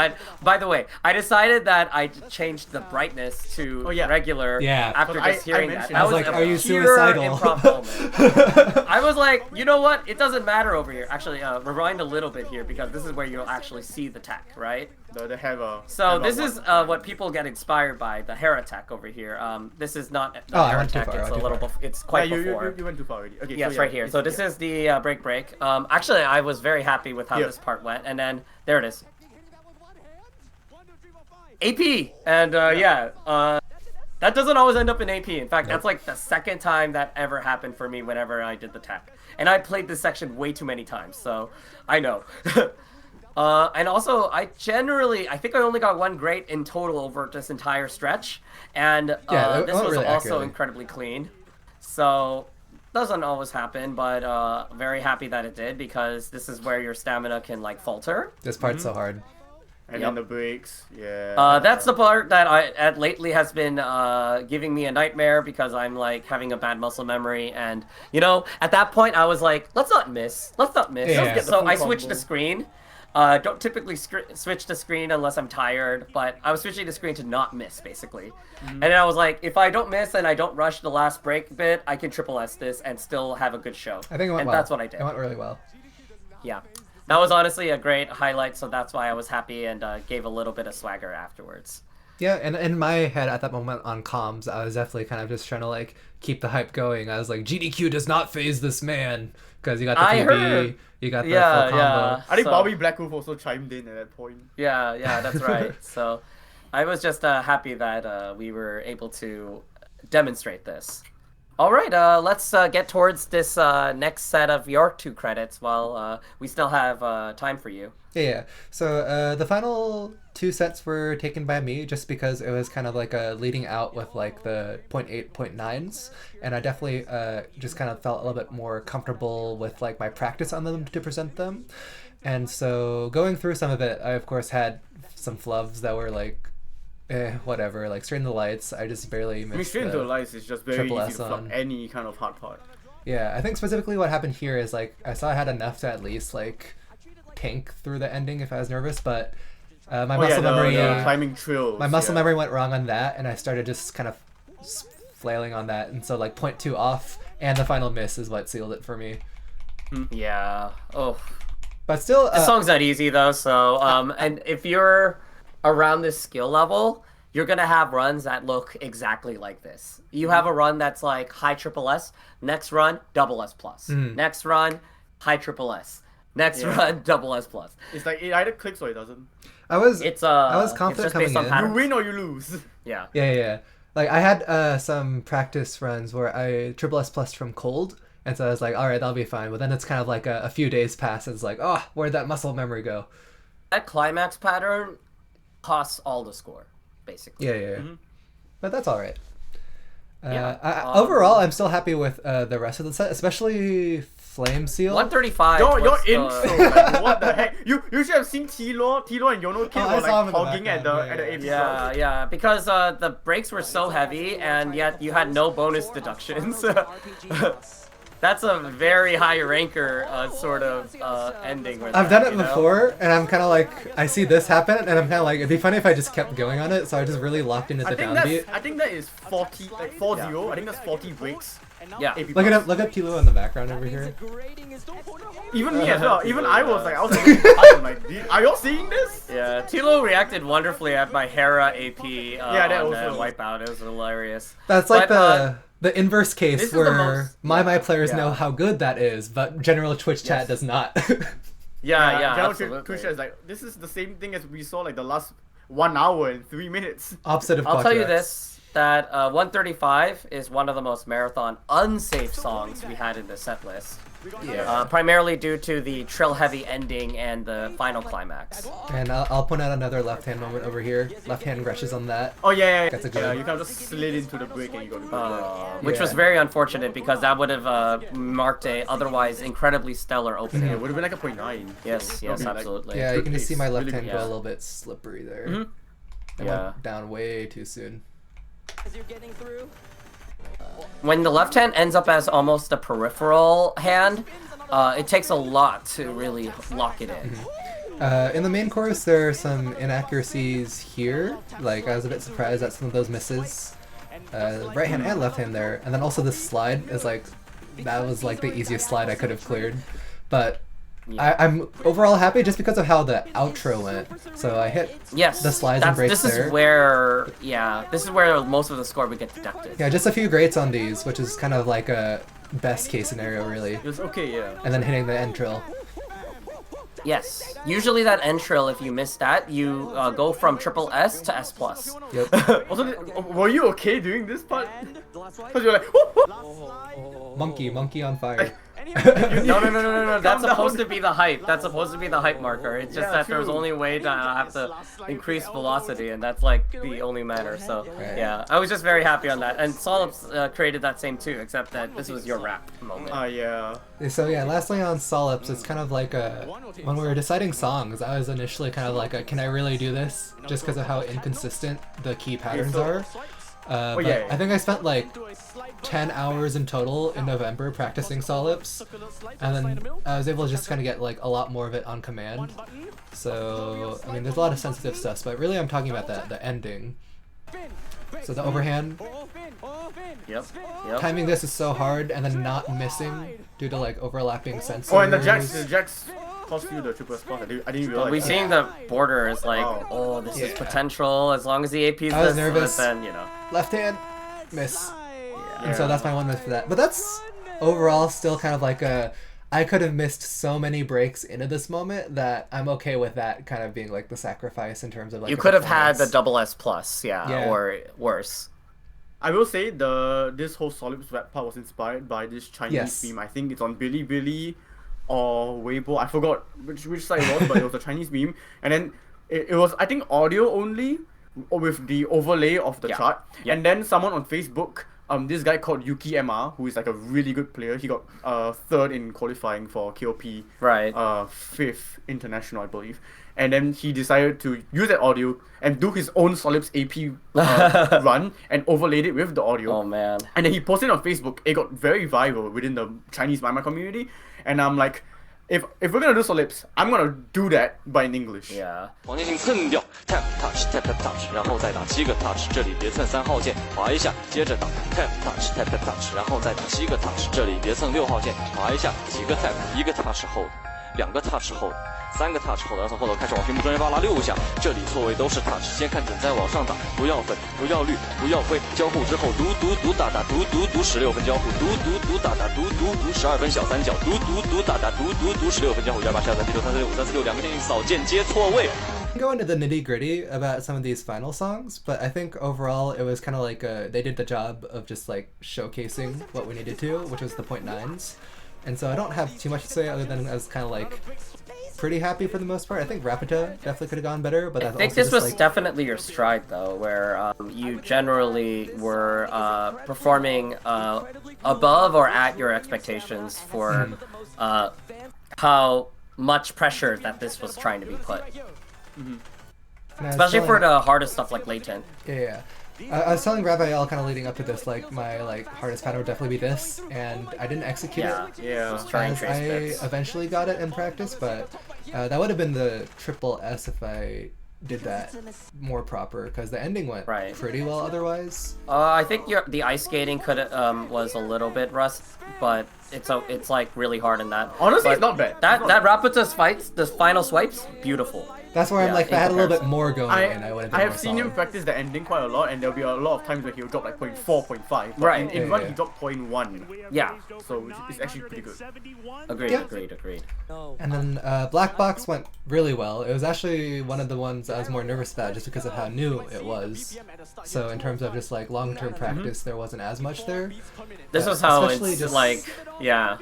By the way, I decided that I changed the brightness to regular Yeah. after But just hearing that. mentioned- That I was was like, a are you pure suicidal? improv moment. I was like, you know what? It doesn't matter over here. Actually, rewind a little bit here because this is where you'll actually see the tech, right? The Hera. So Hera this is one. what people get inspired by, the Hera tech over here. This is not the Oh, I Hera went too tech. far, I It's a went too little. far. It's quite Yeah, before. you went too far already. Okay, Yes, so right here. So this is the break. Actually, I was very happy with how Yeah. this part went, and then there it is. AP, and that doesn't always end up in AP. In fact, that's like the second time that ever happened for me whenever I did the tech, and I played this section way too many times, so I know. And also, I think I only got one great in total over this entire stretch, and it this went was really also accurately. incredibly clean. So doesn't always happen, but very happy that it did because this is where your stamina can like falter. This part's so hard. And Yep. then the breaks. Yeah. That's the part that lately has been giving me a nightmare because I'm like having a bad muscle memory, and you know, at that point I was like, let's not miss. Yeah. So Get the full I switched combo. the screen. Don't typically switch the screen unless I'm tired, but I was switching the screen to not miss, basically. And then I was like, if I don't miss and I don't rush the last break bit, I can triple S this and still have a good show. I think it went and well. that's what I did. It went really well. Yeah. That was honestly a great highlight, so that's why I was happy and gave a little bit of swagger afterwards. Yeah, and in my head at that moment on comms, I was definitely kind of just trying to like keep the hype going. I was like, GDQ does not phase this man because you got the I PB, heard. you got the Yeah, full combo. yeah. I think So- Bobby Blackwolf also chimed in at that point. Yeah, that's right. So I was just happy that we were able to demonstrate this. All right, let's get towards this next set of your 2 credits while we still have time for you. Yeah. So the final 2 sets were taken by me just because it was kind of like a leading out with like the 0.8, 0.9s, and I definitely just kind of felt a little bit more comfortable with like my practice on them to present them. And so going through some of it, I of course had some flubs that were like, whatever, like Straight in the Lights. I just barely missed. I mean, Straight into the Lights is just very triple easy S to on. flop any kind of hard part. Yeah, I think specifically what happened here is like I saw I had enough to at least like tank through the ending if I was nervous, but my muscle memory, the climbing Trills. my muscle yeah. memory went wrong on that, and I started just kind of flailing on that, and so like 0.2 off, and the final miss is what sealed it for me. Yeah. Oh, But still, the song's not easy though. So and if you're around this skill level, you're gonna have runs that look exactly like this. You have a run that's like high triple S, next run double S plus, next run high triple S, next run double S plus. It's like it either clicks or it doesn't. I was I was confident coming in. You win or you lose. Yeah. Yeah. Like I had some practice runs where I triple S plus from cold, and so I was like, all right, that'll be fine. But then it's kind of like a few days pass, and it's like, oh, where'd that muscle memory go? That climax pattern costs all the score, basically. Yeah. But that's all right. Overall, I'm still happy with the rest of the set, especially Flame Seal. 135. Your intro, like, what the heck? You should have seen Tilo and Yono Kid were like hogging at the AP. Yeah, because the breaks were so heavy, and yet you had no bonus deductions. That's a very high ranker sort of ending. I've done it before, and I'm kind of like, I see this happen, and I'm kind of like, it'd be funny if I just kept going on it, so I just really locked into the downbeat. I think that is 40, like 40. Yeah. I think that's 40 breaks. Yeah. Look at Tilo in the background over here. Even me as well. Even I was like, are y'all seeing this? Yeah, Tilo reacted wonderfully at my Hera AP that on was the wipeout. It was hilarious. That's like the inverse case where my players Yeah. know how good that is, but general Twitch chat does not. Yeah, absolutely. Twitch is like, this is the same thing as we saw like the last 1 hour and 3 minutes. Opposite of I'll tell you Quattro. this, that 135 is one of the most marathon unsafe songs we had in the set list. Yeah. Primarily due to the trill heavy ending and the final climax. And I'll point out another left hand moment over here. Left hand rushes on that. Oh yeah. That's a good Yeah, one. you kind of just slid into the break and you got to go. Which was very unfortunate because that would have marked a otherwise incredibly stellar opening. It would have been like a 0.9. Yes, absolutely. Yeah, you can just see my left Really hand good. go a little bit slippery there. Mm-hmm. It went down way too soon. When the left hand ends up as almost a peripheral hand, it takes a lot to really lock it in. In the main chorus, there are some inaccuracies here. Like, I was a bit surprised at some of those misses. Right hand and left hand there. And then also this slide is like, that was like the easiest slide I could have cleared. But I'm overall happy just because of how the outro went. So I hit the slides and breaks this there. Is where, this is where most of the score would get deducted. Yeah, just a few greats on these, which is kind of like a best case scenario, really. It was okay, yeah. And then hitting the end trill. Yes. Usually that end trill, if you miss that, you go from triple S to S+. Yep. Also, were you okay doing this part? Because you're like, Monkey on fire. No. That's supposed to be the hype. That's supposed to be the hype marker. It's just that there's only a way to have to increase velocity, and that's like the only matter. So yeah, I was just very happy on that. And Solips created that same too, except that this was your rap moment. yeah. So yeah, lastly on Solips, it's kind of like when we were deciding songs, I was initially kind of like, can I really do this? Just because of how inconsistent the key patterns are. But I think I spent like 10 hours in total in November practicing Solips, and then I was able to just kind of get like a lot more of it on command. So, I mean, there's a lot of sensitive stuff, but really I'm talking about the ending. So the overhand, Yep. timing this is so hard, and then not missing due to like overlapping sensors. Oh, and the jacks cost you the triple spot. I didn't realize. But we seeing the border is like, this is potential. As long as the AP's I was this, nervous. then you know. Left hand, miss. And so that's my one miss for that. But that's overall still kind of like I could have missed so many breaks into this moment that I'm okay with that kind of being like the sacrifice in terms of like. You could have had the double S+, or worse. I will say this whole Solips rap part was inspired by this Chinese meme. I think it's on Bilibili or Weibo. I forgot which site it was, but it was a Chinese meme. And then it was, I think, audio only with the overlay of the chart. And then someone on Facebook, this guy called Yuki MR, who is like a really good player. He got 3rd in qualifying for KOP. Right. 5th international, I believe. And then he decided to use that audio and do his own Solips AP run and overlaid it with the audio. Oh man. And then he posted it on Facebook. It got very viral within the Chinese maimai community. And I'm like, if we're gonna do Solips, I'm gonna do that but in English. Yeah. 黄键性蹭掉 tap touch tap tap touch， 然后再打7个 touch， 这里别蹭3号键，滑一下，接着打 tap touch tap tap touch， 然后再打7个 touch， 这里别蹭6号键，滑一下，几个 tap， 1个 touch 后，2个 touch 后，3个 touch 后，然后从后头开始往屏幕中间扒拉6下，这里错位都是 touch， 先看准再往上打，不要粉，不要绿，不要灰，交互之后嘟嘟嘟打打嘟嘟嘟16分交互，嘟嘟嘟打打嘟嘟嘟12分小三角，嘟嘟嘟打打嘟嘟嘟16分交互，128、123、136、346、2个键扫键接错位。Go into the nitty gritty about some of these final songs, but I think overall it was kind of like they did the job of just like showcasing what we needed to, which was the .9s. And so I don't have too much to say other than as kind of like pretty happy for the most part. I think Rapita definitely could have gone better, but I that's think also this just was like, definitely your stride, though, where you generally were performing above or at your expectations for how much pressure that this was trying to be put. and I was Especially for telling- the hardest stuff like Latent. Yeah. I was telling Raveille kind of leading up to this, like, my like hardest pattern would definitely be this, and I didn't execute Yeah, it. just trying As trace I bits. eventually got it in practice, but that would have been the triple S if I did that more proper, because the ending went Right. pretty well otherwise. I think the ice skating could was a little bit rust, but it's like really hard in that. Honestly, But it's not bad. That Rapita's fights, the final swipes, beautiful. That's where I'm Yeah, like, if in I had a little bit comparison. more going in, I would have been I more have seen him solid. practice the ending quite a lot, and there'll be a lot of times where he'll drop like 0.4, 0.5. But Right. In Yeah, run, yeah. he dropped 0.1. Yeah, So it's actually pretty good. agreed, Yeah. agreed. And then Black Box went really well. It was actually one of the ones I was more nervous about just because of how new it was. So in terms of just like long-term practice, there wasn't as much there. This is how especially it's just- like, yeah.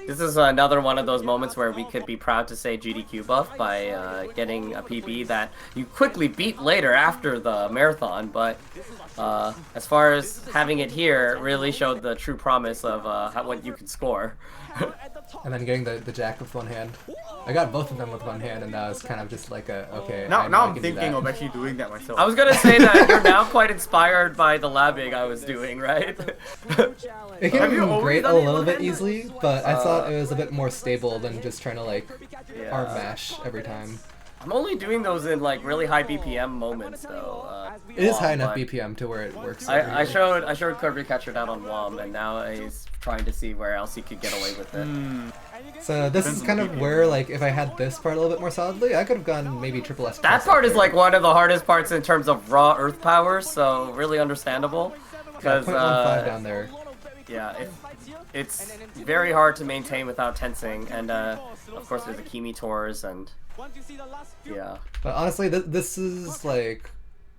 This is another one of those moments where we could be proud to say GDQ buff by getting a PB that you quickly beat later after the marathon, but as far as having it here, it really showed the true promise of what you could score. And then getting the jack with one hand. I got both of them with one hand, and that was kind of just like a, okay, Now I know I I'm can do thinking that. of actually doing that myself. I was gonna say that you're now quite inspired by the labbing I was doing, right? It came Have you in always great a done it little one bit hand? easily, but I thought it was a bit more stable than just trying to like Yeah. arm mash every time. I'm only doing those in like really high BPM moments though. It is high WOM, enough but BPM to where it works. I everywhere. showed Kirbycatcher that on WOM, and now he's trying to see where else he could get away with it. So this is kind of where, like, if I had this part a little bit more solidly, I could have gone maybe triple S. That plus part up is there. like one of the hardest parts in terms of raw earth power, so really understandable. Yeah, Because 0.15 down there. yeah, it's very hard to maintain without tensing, and of course there's the Kimi tours and yeah. But honestly, this is like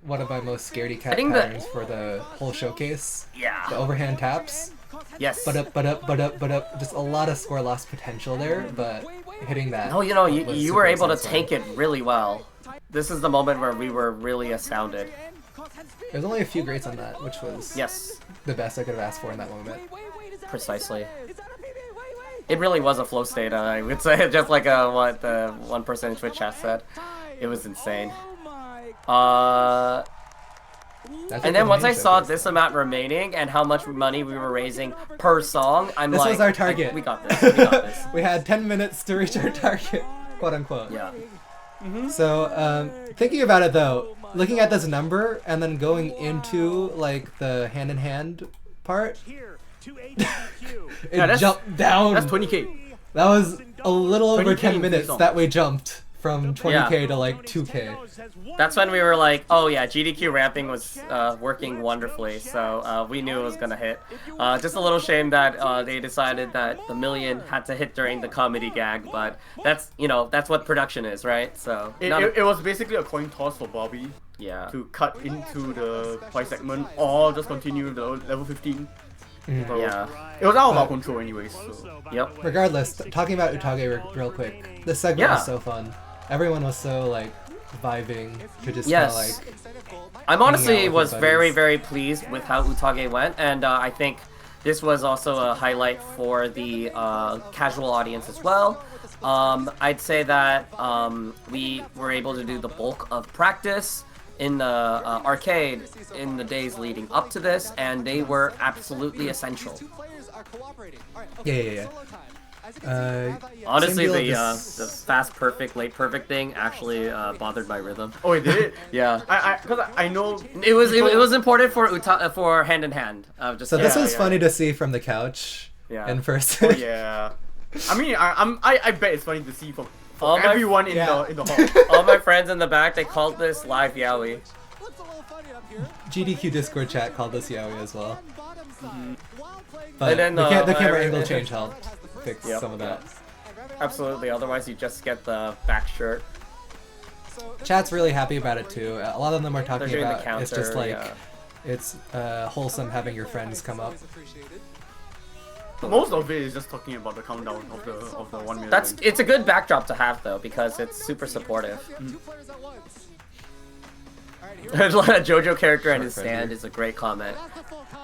one of my most scaredy cat think that- patterns for the whole showcase. The Yeah. overhand taps, Yes. but up, just a lot of score loss potential there, but hitting that. No, you know, was you super were able to satisfying. tank it really well. This is the moment where we were really astounded. There's only a few greats on that, which was Yes, the best I could have asked for in that moment. precisely. It really was a flow state, I would say, just like what the one person in Twitch chat said. It was insane. That's And it then for once the I main saw showcase. this amount remaining and how much money we were raising per song, I'm This like, was our target. We got this. We got this. We had 10 minutes to reach our target, quote unquote. Yeah. So, thinking about it though, looking at this number and then going into like the hand in hand part, it Yeah, that's- jumped down. That's 20k. That was a little over 20K 10 in minutes three songs. that we jumped from 20k Yeah. to like 2k. That's when we were like, oh yeah, GDQ ramping was working wonderfully, so we knew it was gonna hit. Just a little shame that they decided that the million had to hit during the comedy gag, but that's, you know, that's what production is, right? So, It was basically a coin toss for Bobby yeah. to cut into the price segment or just continue the level 15. So Yeah. It was out of our control anyways. So. Yep. Regardless, talking about Utage real quick, this segment Yeah. was so fun. Everyone was so like vibing to just Yes. kind of like. I'm honestly with was your very, buddies. very pleased with how Utage went, and I think this was also a highlight for the casual audience as well. I'd say that we were able to do the bulk of practice in the arcade in the days leading up to this, and they were absolutely essential. Yeah. Honestly, Same deal the with the this- fast perfect, late perfect thing actually bothered my rhythm. Oh, it did? Yeah. Because I know. It was people- important for for hand in hand. Just So this Yeah, was yeah. funny to see from the couch Yeah. in person. Oh, yeah. I mean, I bet it's funny to see from All my- everyone in Yeah. the hall. All my friends in the back, they called this live Yaoi. GDQ Discord chat called this Yaoi as well. But And then, the camera every- angle change helped fix Yep, some of that. Absolutely, otherwise you just get the back shirt. Chat's really happy about it too. A lot of them are They're talking doing the about counter. it's just like yeah. it's wholesome having your friends come up. Most of it is just talking about the countdown of the 1 minute. It's a good backdrop to have though because it's super supportive. JoJo character and his stand is a great comment.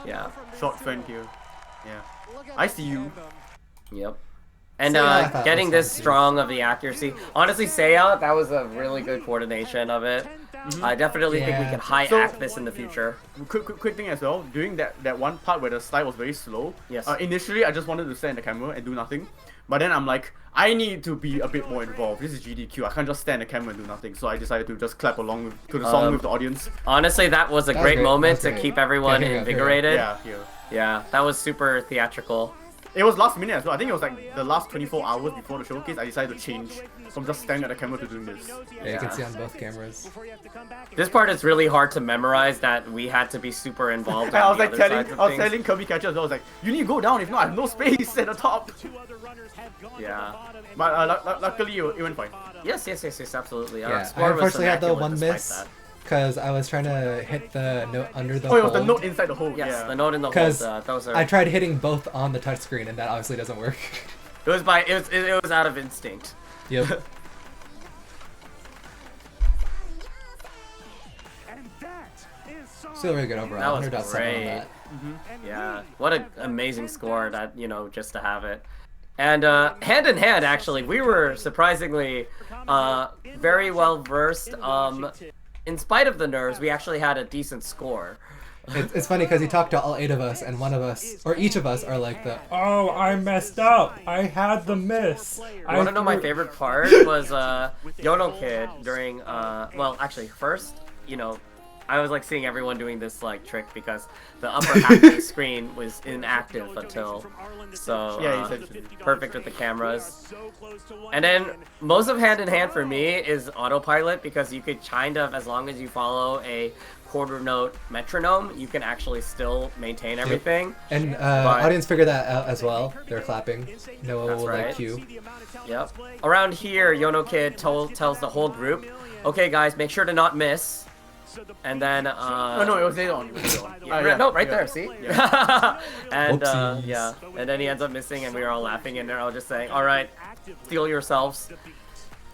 Yeah. Short friend here. Yeah. I see you. Yep. And So, yeah, I thought getting it was this fun, too. strong of the accuracy. Honestly, Seiya, that was a really good coordination of it. I definitely think we Yeah. can high act this in the future. Quick thing as well. During that one part where the slide was very slow. Yes. Initially, I just wanted to stand in the camera and do nothing. But then I'm like, I need to be a bit more involved. This is GDQ. I can't just stand in the camera and do nothing. So I decided to just clap along to the song with the audience. Honestly, that was a That was great great, moment that to was keep great. everyone Yeah, here we go, invigorated. Yeah, here. Yeah, that was super theatrical. It was last minute as well. I think it was like the last 24 hours before the showcase. I decided to change from just standing at the camera to doing this. Yeah, you can see on both cameras. This part is really hard to memorize that we had to be super involved. And I was on like the other sides of things. telling Kirbycatcher as well. I was like, you need to go down. If not, I have no space at the top. Yeah. But luckily, it went fine. Yes, absolutely. Our Yeah, I score was unfortunately had the immaculate one despite miss that. because I was trying to hit the note under the Oh, it was the hold. note inside the hole. Yes, Yeah. the note in the hold. Because Those are. I tried hitting both on the touchscreen and that obviously doesn't work. It was by. It was out of instinct. Yep. Still really good overall. That was 100.7 on great. that. Yeah. What an amazing score that just to have it. And hand in hand, actually, we were surprisingly very well versed. In spite of the nerves, we actually had a decent score. It's funny because he talked to all 8 of us, and one of us, or each of us, are like the, oh, I messed up. I had the miss. You want to know my favorite part was Yono Kid during well, actually, first, I was like seeing everyone doing this like trick because the upper half of the screen was inactive until Yeah, essentially. perfect with the cameras. And then most of hand in hand for me is autopilot because you could kind of, as long as you follow a quarter note metronome, you can actually still maintain everything. And audience figured that out as well. They're clapping. No That's right. like cue. Yep. Around here, Yono Kid tells the whole group, okay guys, make sure to not miss. And then Oh no, it was later on. no, right there, see? Yeah. And Whoopsies. yeah, and then he ends up missing, and we were all laughing, and they're all just saying, "All right, steel yourselves."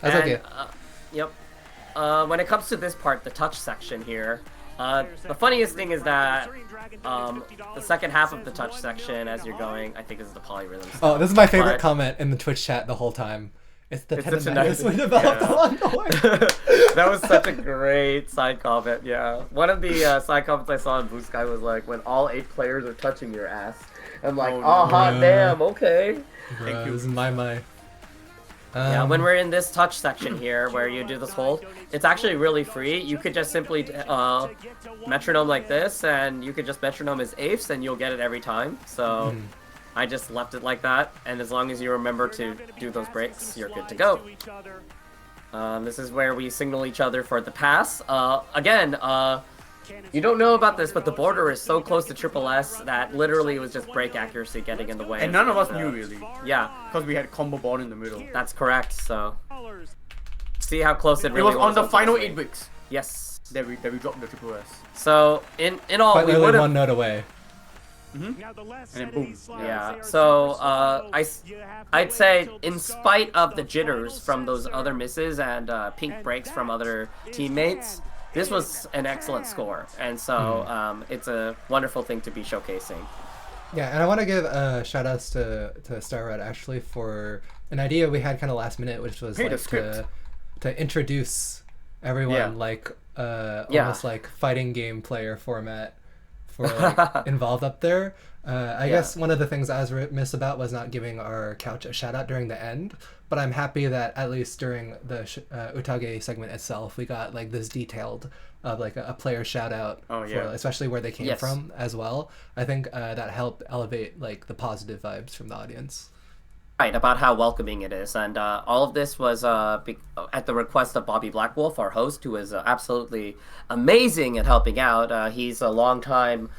That's And, okay. Yep. When it comes to this part, the touch section here, the funniest thing is that the second half of the touch section, as you're going, I think is the polyrhythm. Oh, this is my favorite but- comment in the Twitch chat the whole time. It's the It's such a tendonitis nice- we developed yeah. along the way. That was such a great side comment, yeah. One of the side comments I saw in Blue Sky was like, when all 8 players are touching your ass. I'm like, Oh, oh, no. hot damn, okay. Bruh, this is my. Yeah, when we're in this touch section here, where you do this hold, it's actually really free. You could just simply metronome like this, and you could just metronome as eighths, and you'll get it every time. So I just left it like that, and as long as you remember to do those breaks, you're good to go. This is where we signal each other for the pass. Again, you don't know about this, but the border is so close to Triple S that literally it was just break accuracy getting in the way. And none of us knew really, Yeah, because we had combo ball in the middle. that's correct. So see how close it really It was on the final ultimately. 8 bricks Yes. that we dropped the triple S. So in all, Quite we literally would one have. note away. And then boom. Yeah. So I'd say in spite of the jitters from those other misses and pink breaks from other teammates, this was an excellent score, and so it's a wonderful thing to be showcasing. Yeah, and I want to give shout outs to Star Red actually for an idea we had kind of last minute, which was Hey, the like script. to introduce everyone Yeah. like Yeah. almost like fighting game player format for like involved up there. I guess one of the things I was remiss about was not giving our couch a shout out during the end, but I'm happy that at least during the Utage segment itself, we got like this detailed of like a player shout out, Oh, yeah. for, especially where they came Yes. from as well. I think that helped elevate like the positive vibes from the audience. Right, about how welcoming it is, and all of this was at the request of Bobby Blackwolf, our host, who is absolutely amazing at helping out. He's a longtime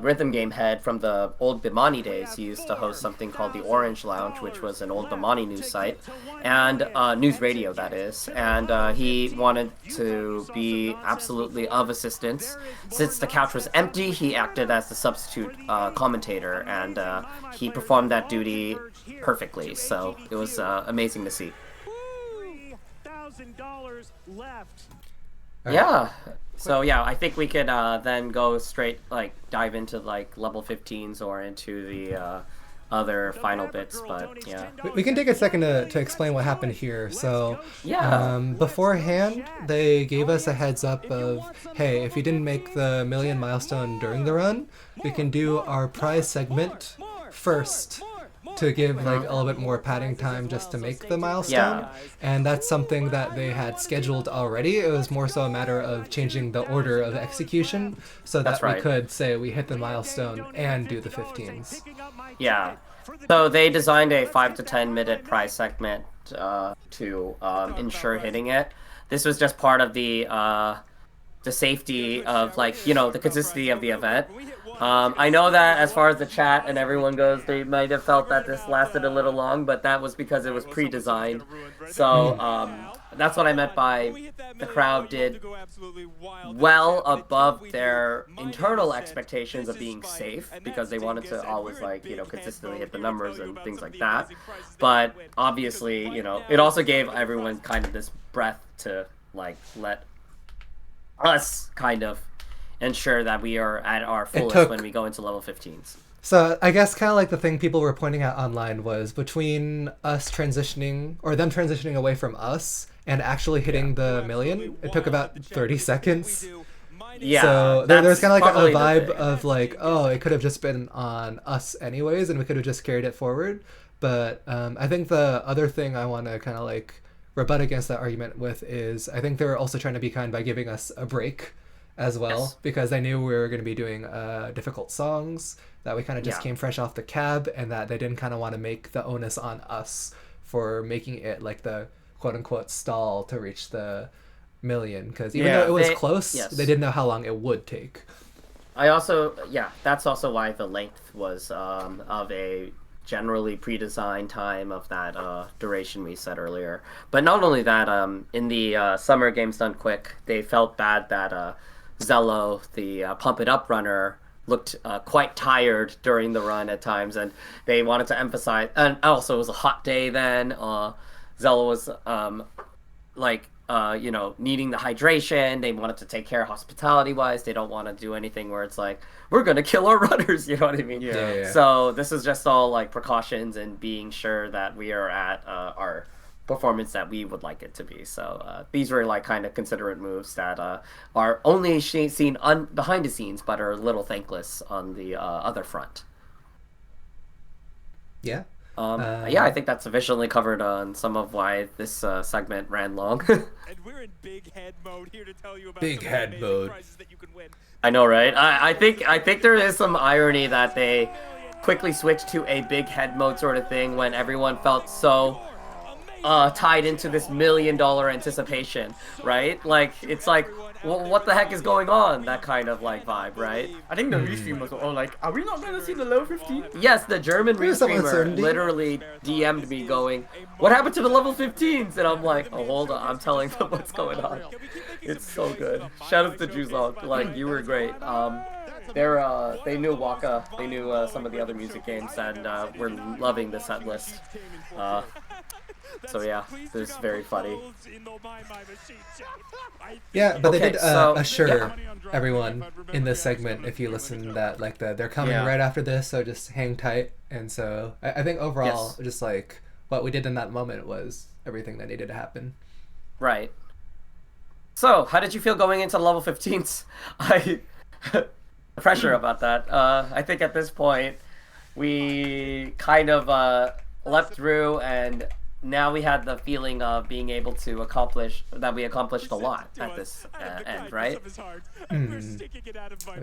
rhythm game head from the old Bimani days. He used to host something called the Orange Lounge, which was an old Bimani news site, and news radio, that is. And he wanted to be absolutely of assistance. Since the couch was empty, he acted as the substitute commentator, and he performed that duty perfectly. So it was amazing to see. $3,000 left. Yeah. So yeah, I think we could then go straight, like, dive into like level 15s or into the other final bits. But yeah, We can take a second to explain what happened here. So, Yeah. beforehand, they gave us a heads up of, hey, if you didn't make the 1,000,000 milestone during the run, we can do our prize segment first to give like a little bit more padding time just to make the milestone. Yeah. And that's something that they had scheduled already. It was more so a matter of changing the order of execution so that That's right. we could say we hit the milestone and do the 15s. Yeah. So they designed a 5 to 10 minute prize segment to ensure hitting it. This was just part of the safety of, like, you know, the consistency of the event. I know that as far as the chat and everyone goes, they might have felt that this lasted a little long, but that was because it was pre-designed. So that's what I meant by the crowd did well above their internal expectations of being safe, because they wanted to always, like, you know, consistently hit the numbers and things like that. But obviously, you know, it also gave everyone kind of this breath to, like, let us kind of ensure that we are at our fullest when we go into level 15s. So I guess kind of like the thing people were pointing out online was between us transitioning, or them transitioning away from us and actually hitting the 1,000,000, it took about 30 seconds. Yeah. So there's kind of like a probably the vibe thing. of like, oh, it could have just been on us anyways, and we could have just carried it forward. But I think the other thing I want to kind of like rebut against that argument with is I think they were also trying to be kind by giving us a break as well, Yes. because I knew we were going to be doing difficult songs that we kind of just Yeah. came fresh off the cab, and that they didn't kind of want to make the onus on us for making it like the quote-unquote stall to reach the 1,000,000, because even Yeah, though it was they- close, yes. they didn't know how long it would take. I also, yeah, that's also why the length was of a generally pre-designed time of that duration we said earlier. But not only that, in the Summer Games Done Quick, they felt bad that Zello, the Pump It Up runner, looked quite tired during the run at times, and they wanted to emphasize, and also it was a hot day then, Zello was you know, needing the hydration. They wanted to take care hospitality wise. They don't want to do anything where it's like, we're gonna kill our runners, you know what I mean? Yeah. So this is just all like precautions and being sure that we are at our performance that we would like it to be. So these were like kind of considerate moves that are only seen behind the scenes, but are a little thankless on the other front. Yeah. Yeah, I think that's sufficiently covered on some of why this segment ran long. And we're in big head mode here to tell you about Big some head amazing mode. prizes that you can win. I know, right? I think there is some irony that they quickly switched to a big head mode sort of thing when everyone felt so tied into this $1 million anticipation, right? Like, it's like, what the heck is going on? That kind of like vibe, right? I think the restreamers were all like, are we not going to see the level 15? Yes, the German There's some restreamer uncertainty. literally DM'd me going, what happened to the level 15s? And I'm like, oh, hold on, I'm telling them what's going on. It's so good. Shout out to Juzong, like, you were great. They knew Waka, they knew some of the other music games, and we're loving the set list. So yeah, it was very funny. Yeah, but they Okay, did so- assure yeah. everyone in this segment, if you listen, that like they're coming Yeah. right after this, so just hang tight. And so I think overall, Yes. just like what we did in that moment was everything that needed to happen. Right. So, how did you feel going into level 15s? Pressure about that. I think at this point, we kind of leapt through, and now we had the feeling of being able to we accomplished a lot at this end, right?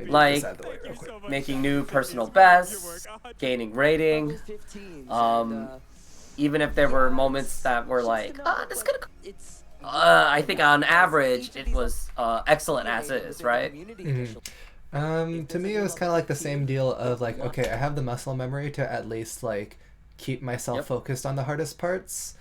Like, Decide the way real quick. making new personal bests, gaining rating, even if there were moments that were like, this is gonna... I think on average, it was excellent as is, right? To me, it was kind of like the same deal of like, okay, I have the muscle memory to at least like keep myself focused on the hardest parts.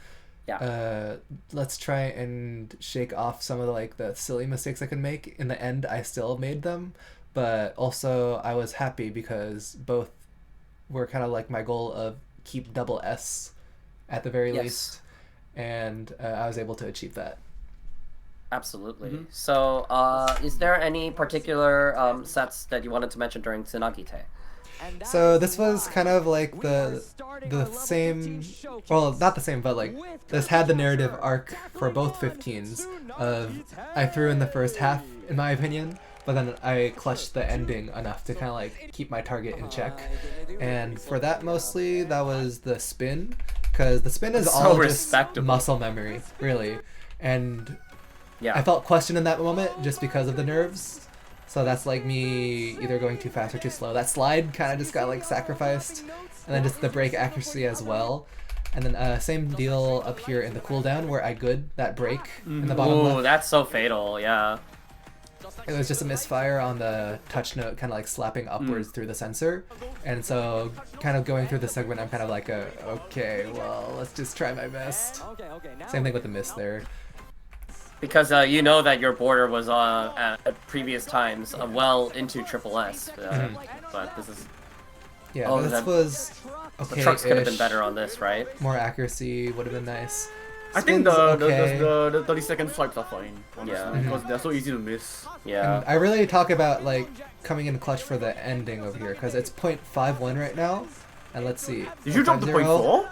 Yeah. Let's try and shake off some of the silly mistakes I could make. In the end, I still made them, but also I was happy because both were kind of like my goal of keep double S at the very least, and I was able to achieve that. Absolutely. So, is there any particular sets that you wanted to mention during Tsunagite? So this was kind of like the same, well, not the same, but like this had the narrative arc for both 15s of I threw in the first half, in my opinion, but then I clutched the ending enough to kind of like keep my target in check. And for that, mostly, that was the spin, because the spin is all just muscle memory, really. And I felt questioned in that moment just because of the nerves. So that's like me either going too fast or too slow. That slide kind of just got like sacrificed. And then just the break accuracy as well. And then same deal up here in the cooldown where I good that break in the bottom left. Ooh, that's so fatal, yeah. It was just a misfire on the touch note, kind of like slapping upwards through the sensor. And so kind of going through the segment, I'm kind of like, okay, well, let's just try my best. Same thing with the miss there. Because you know that your border was at previous times well into triple S, but this is... Yeah, this was okay. The trucks could have been better on this, right? More accuracy would have been nice. I think the 30-second swipes are fine, honestly, because they're so easy to miss. Yeah. And I really talk about like coming in clutch for the ending over here, because it's 0.51 right now. And let's see. Did you drop to 0.4 or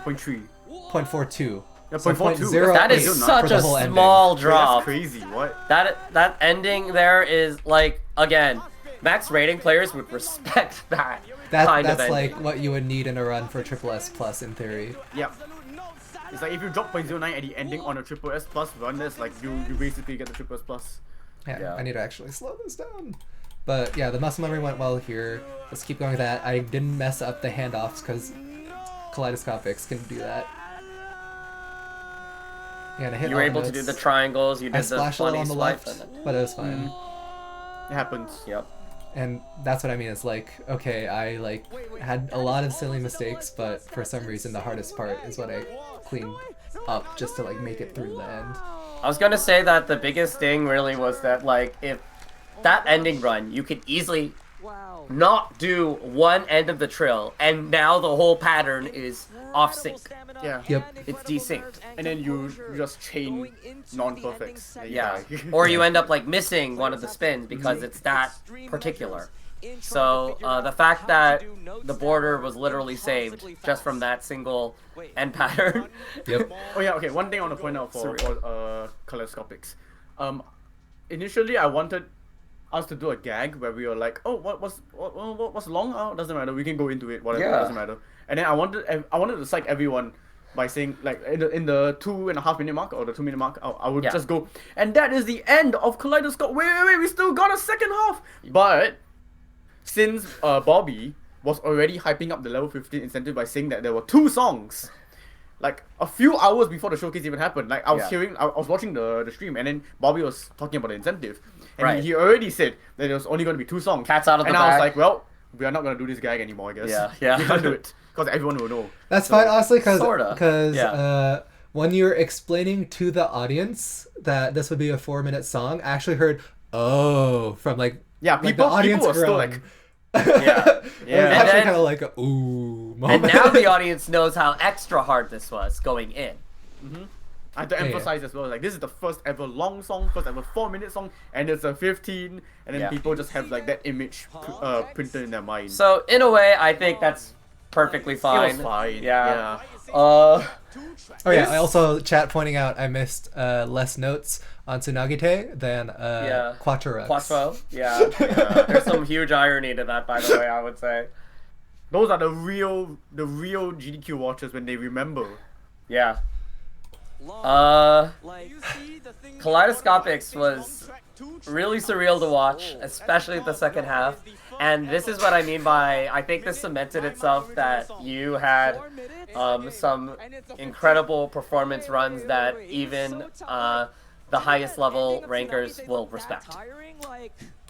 0.3? 0.42. Yeah, 0.42. That is such a small drop. That's crazy. What? That ending there is like, again, max rating players would respect that. That's like what you would need in a run for triple S plus in theory. Yeah. It's like if you drop 0.09 at the ending on a triple S plus run, that's like you basically get the triple S plus. Yeah, I need to actually slow this down. But yeah, the muscle memory went well here. Let's keep going with that. I didn't mess up the handoffs because Kaleidoscopics can do that. Yeah, to hit you were able to do the triangles, you did the funny on the swipe, left, but it was fine. It happens. Yep. And that's what I mean, it's like, okay, I like had a lot of silly mistakes, but for some reason the hardest part is what I cleaned up just to like make it through the end. I was gonna say that the biggest thing really was that like if that ending run, you could easily not do one end of the trill, and now the whole pattern is off sync. Yeah. Yep. It's desynced. And then you just chain non-perfects. Yeah. Or you end up like missing one of the spins because it's that particular. So the fact that the border was literally saved just from that single end pattern. Yep. Oh yeah, okay, one thing I want to point out for Kaleidoscopics. Initially I wanted us to do a gag where we were like, oh, what's long? Oh, doesn't matter, we can go into it, whatever, doesn't matter. And then I wanted to psych everyone by saying, like, in the 2.5 minute mark or the 2 minute mark, I would just go, and that is the end of Kaleidoscope. Wait, we still got a second half. But since Bobby was already hyping up the level 15 incentive by saying that there were 2 songs, like a few hours before the showcase even happened, like I was watching the stream, and then Bobby was talking about the incentive, and he already said that there was only going to be 2 songs. Cat's out of the bag. And I was like, well, we are not going to do this gag anymore, I guess. Yeah. We can't do it, because everyone will know. That's fine, honestly, because sorta. when you're explaining to the audience that this would be a 4-minute song, I actually heard, from like, people the audience were still like, It was actually kind of like a ooh moment. And now the audience knows how extra hard this was going in. I have to emphasize as well, like, this is the first ever long song, first ever 4-minute song, and it's a 15, and then people just have like that image printed in their mind. So in a way, I think that's perfectly fine. It was fine. Yeah. I also chat pointing out I missed less notes on Tsunagite than Quattro. Yeah. There's some huge irony to that, by the way, I would say. Those are the real GDQ watchers when they remember. Yeah. Kaleidoscopics was really surreal to watch, especially the second half. And this is what I mean by, I think this cemented itself that you had some incredible performance runs that even the highest level rankers will respect.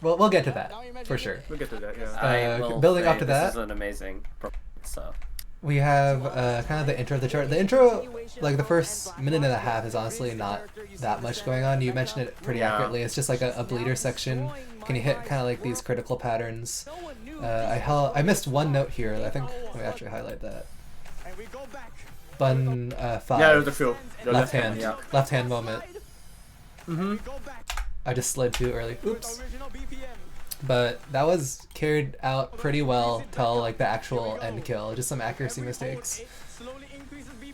we'll get to that for sure. We'll get to that. Yeah. I will building say up to this that. is an amazing performance. So We have kind of the intro of the chart. The intro, like the first minute and a half, is honestly not that much going on. You mentioned it pretty accurately. It's just like a bleeder section. Can you hit kind of like these critical patterns? I missed one note here. I think let me actually highlight that. Button 5. Yeah, it was the field. The Left hand. Yeah. Left hand moment. I just slid too early. Oops. But that was carried out pretty well till like the actual end kill. Just some accuracy mistakes.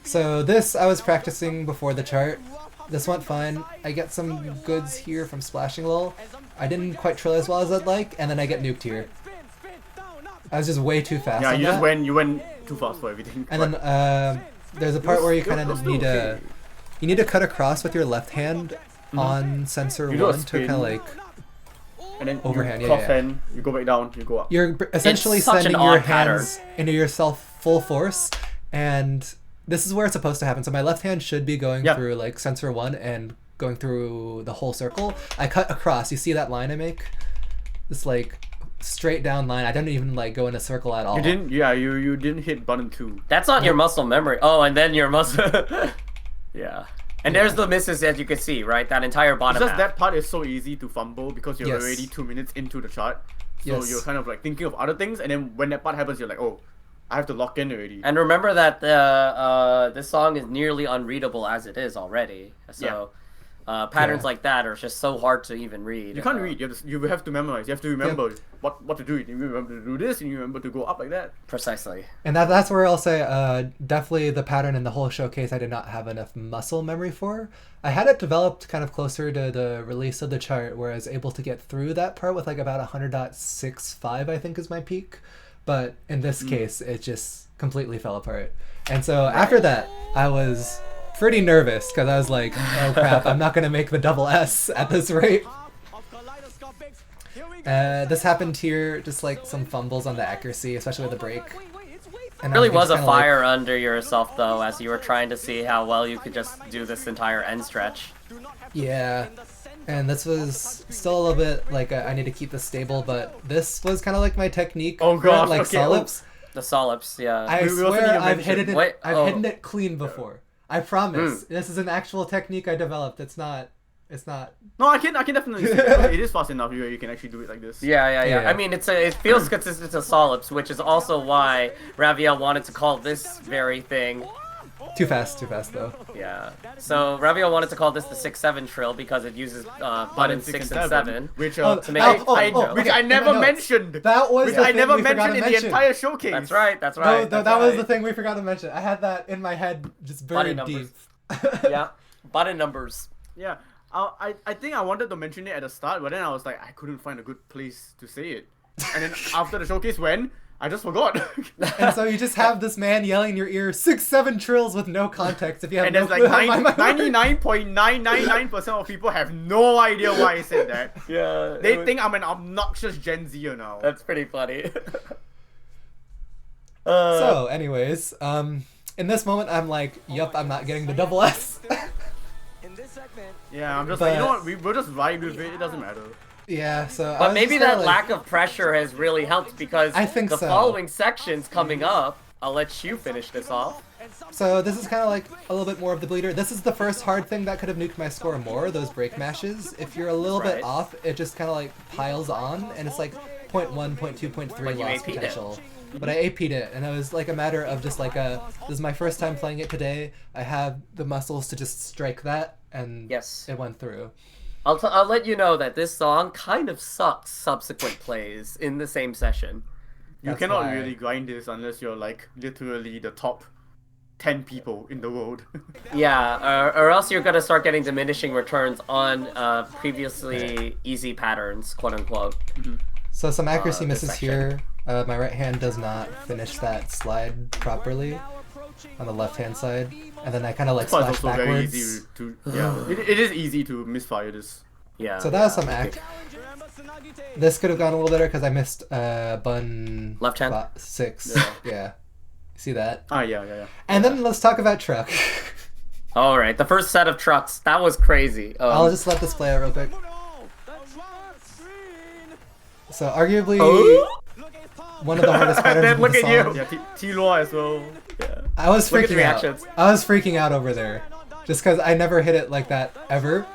So this I was practicing before the chart. This went fine. I get some goods here from splashing lol. I didn't quite trill as well as I'd like, and then I get nuked here. I was just way too fast. Yeah, on you that. went too fast for everything. And then there's a part where you kind of need to cut across with your left hand on sensor You do a 1 to spin. kind of like and then overhand, you yeah, cross yeah. hand, you go back down, you go up. you're essentially It's such an sending your odd pattern. hands into yourself full force, and this is where it's supposed to happen. So my left hand should be going Yeah. through like sensor 1 and going through the whole circle. I cut across. You see that line I make? This like straight down line. I didn't even like go in a circle at all. You didn't, yeah, you didn't hit button 2. that's not your muscle memory. Oh, and then your muscle. Yeah. And there's the misses as you can see, right? That entire It's bottom just half. that part is so easy to fumble because you're Yes. already 2 minutes into the chart. So Yes. you're kind of like thinking of other things, and then when that part happens, you're like, oh, I have to lock in already. And remember that this song is nearly unreadable as it is already. So patterns Yeah. like that are just so hard to even read. You can't read. You have to memorize. You have to remember what to do. You remember to do this, and you remember to go up like that. Precisely. And that's where I'll say definitely the pattern in the whole showcase I did not have enough muscle memory for. I had it developed kind of closer to the release of the chart where I was able to get through that part with like about 100.65 I think is my peak. But in this case it just completely fell apart. And so after that I was pretty nervous because I was like, oh crap, I'm not going to make the double S at this rate. This happened here, just like some fumbles on the accuracy, especially with the break. And It really I'm was a kinda like- fire under yourself though, as you were trying to see how well you could just do this entire end stretch. Yeah, and this was still a little bit like I need to keep this stable, but this was kind of like my technique. Oh for, gosh, like okay, solips. The solips, yeah. I We also need swear to I've mention- hidden it. Wait, I've oh. hidden it clean before. I promise. This is an actual technique I developed. It's not. No, I can definitely see it. It is fast enough. You can actually do it like this. Yeah. Yeah. I mean, it feels consistent to solips, which is also why Raveille wanted to call this very thing. Too fast though. Yeah. So Raveille wanted to call this the 6-7 trill because it uses buttons 6 and 7. which Oh, to make I, it I, intro. which okay, I never no, mentioned. That was Which the I thing never we forgot mentioned to in the mention. entire showcase. That's right. No, That's that was right. the thing we forgot to mention. I had that in my head, just Button buried deep. numbers. Yeah. Button numbers. Yeah. I think I wanted to mention it at the start, but then I was like, I couldn't find a good place to say it. And then after the showcase went, I just forgot. And so you just have this man yelling in your ear 6-7 trills with no context. If you have And no there's clue like how my memory- 99.999% of people have no idea why I said that. Yeah. They think I'm an obnoxious Gen Zer now. That's pretty funny. So, anyways, in this moment, I'm like, yup, I'm not getting the double S. Yeah, I'm just like, you know But- what, we'll just ride with it, it doesn't matter. Yeah, so. I But was maybe just kinda that like, lack of pressure has really helped because I think the so. following sections coming up, I'll let you finish this off. So this is kind of like a little bit more of the bleeder. This is the first hard thing that could have nuked my score more, those break mashes. If you're a little Right. bit off, it just kind of like piles on, and it's like 0.1, 0.2, 0.3 But you loss AP'd it. potential. But I AP'd it, and it was like a matter of just like this is my first time playing it today. I have the muscles to just strike that, and Yes. it went through. I'll let you know that this song kind of sucks subsequent plays in the same session. You That's cannot why- really grind this unless you're like literally the top 10 people in the world. Yeah, or else you're gonna start getting diminishing returns on previously easy patterns, quote unquote. So some accuracy this misses section. here. My right hand does not finish that slide properly on the left hand side, and then I kind of like But it's splash also very backwards. easy to yeah. It is easy to misfire this. Yeah. So that was some act. This could have gone a little better because I missed button Left hand? 6. Yeah. See that? Yeah. And then let's talk about truck. All right, the first set of trucks that was crazy. I'll just let this play out real quick. So arguably Oh? one of the hardest patterns Then of look the at song. you. Yeah, T-Law as well. Yeah. I was Look at the freaking out. reactions. I was freaking out over there, just because I never hit it like that ever.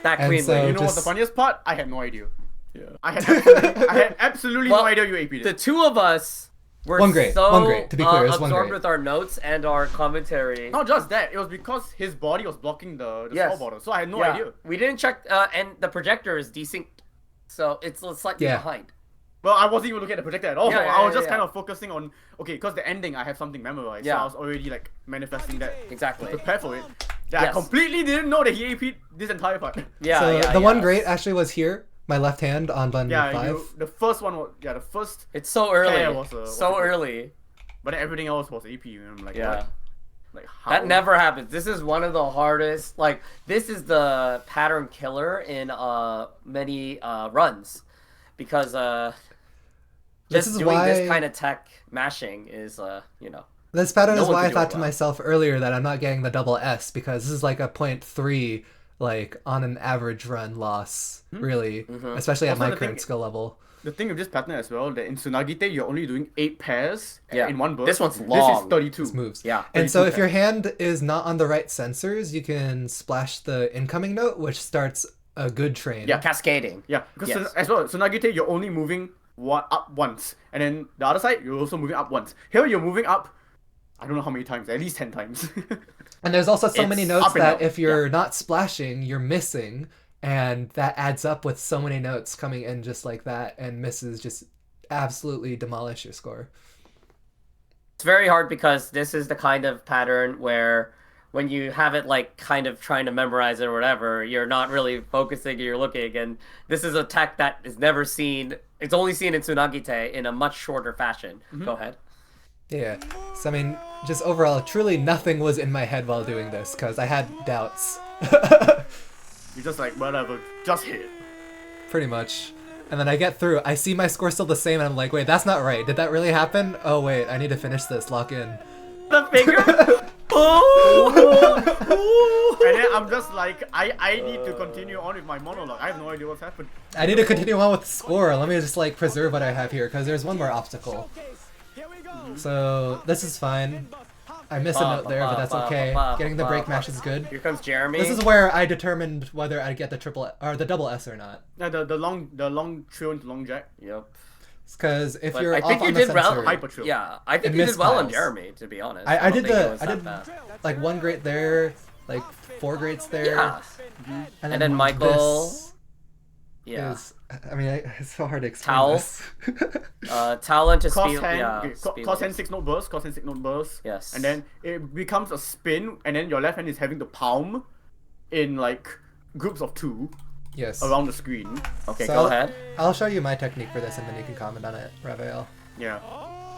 That And cleanly. so- You know what's the just- funniest part? I had no idea. Yeah. I had absolutely Well, no idea you AP'd The it. two of us were One grade, so one grade, to be clear, it was one absorbed grade. with our notes and our commentary. Not just that, it was because his body was blocking the Yes. score bottle, so I had no Yeah. idea. We didn't check, and the projector is desynced, so it's slightly Yeah. behind. Well, I wasn't even looking at the projector at all. Yeah, yeah, I was yeah, just yeah. kind of focusing on, okay, because the ending I have something memorized, Yeah. so I was already like manifesting that Exactly. to prepare for it. Yeah, I Yes. completely didn't know that he AP'd this entire part. Yeah, So yeah, the one yeah. great actually was here, my left hand on button Yeah, 5. the first one was, the first, It's so early. Yeah, was so a- early. but then everything else was AP, and I'm like, Yeah. what? Like, how? That never happens. This is one of the hardest. Like, this is the pattern killer in many runs, because This just is doing why this kind of tech mashing is you know. this pattern no is one why can I do thought it to well. myself earlier that I'm not getting the double S, because this is like a 0.3 like on an average run loss, really, especially at Also, my the thing- current skill level. The thing with this pattern as well, that in Tsunagite you're only doing 8 pairs Yeah. in one burst. This one's This long. is 32. This moves. Yeah. And so 32 if your hand is not on the right sensors, you can splash the incoming note, which starts a good train. Yeah. Cascading. Yeah, because Yes. as well, Tsunagite you're only moving up once, and then the other side you're also moving up once. Here you're moving up, I don't know how many times, at least 10 times. And there's also so many It's notes up and that down. if you're not splashing, you're missing. And that adds up with so many notes coming in just like that, and misses just absolutely demolish your score. It's very hard because this is the kind of pattern where when you have it like kind of trying to memorize it or whatever, you're not really focusing, you're looking, and this is a tech that is never seen. It's only seen in Tsunagite in a much shorter fashion. Go ahead. Yeah. So, I mean, just overall, truly nothing was in my head while doing this, because I had doubts. You're just like, whatever, just hit it. Pretty much. And then I get through, I see my score still the same, and I'm like, wait, that's not right. Did that really happen? Oh, wait, I need to finish this. Lock in. The finger. Oh! And then I'm just like, I need to continue on with my monologue. I have no idea what's happened. I need to continue on with the score. Let me just, like, preserve what I have here, because there's one more obstacle. So, this is fine. I missed a note there, but that's okay. Getting the break mash is good. Here comes Jeremy. This is where I determined whether I'd get the triple or the double S or not. The long trill into long jack. Yep. Because if But you're I off think on you the did sensor, well. Hyper trill. Yeah, I think It you did well on mispiles. Jeremy, to be honest. I don't did think it the was I that did bad. like 1 grade there, like 4 grades there. Yeah. And then Michael- this Yeah. is, I mean, it's so hard to explain Towel. this. Talent to Cross speed. hand, Yeah. okay, speed cross hand limits. 6 note burst, cross hand 6 note burst. Yes. And then it becomes a spin, and then your left hand is having the palm in like groups of 2 Yes. around the screen. Okay, So go ahead. I'll show you my technique for this, and then you can comment on it, Raveille. Yeah.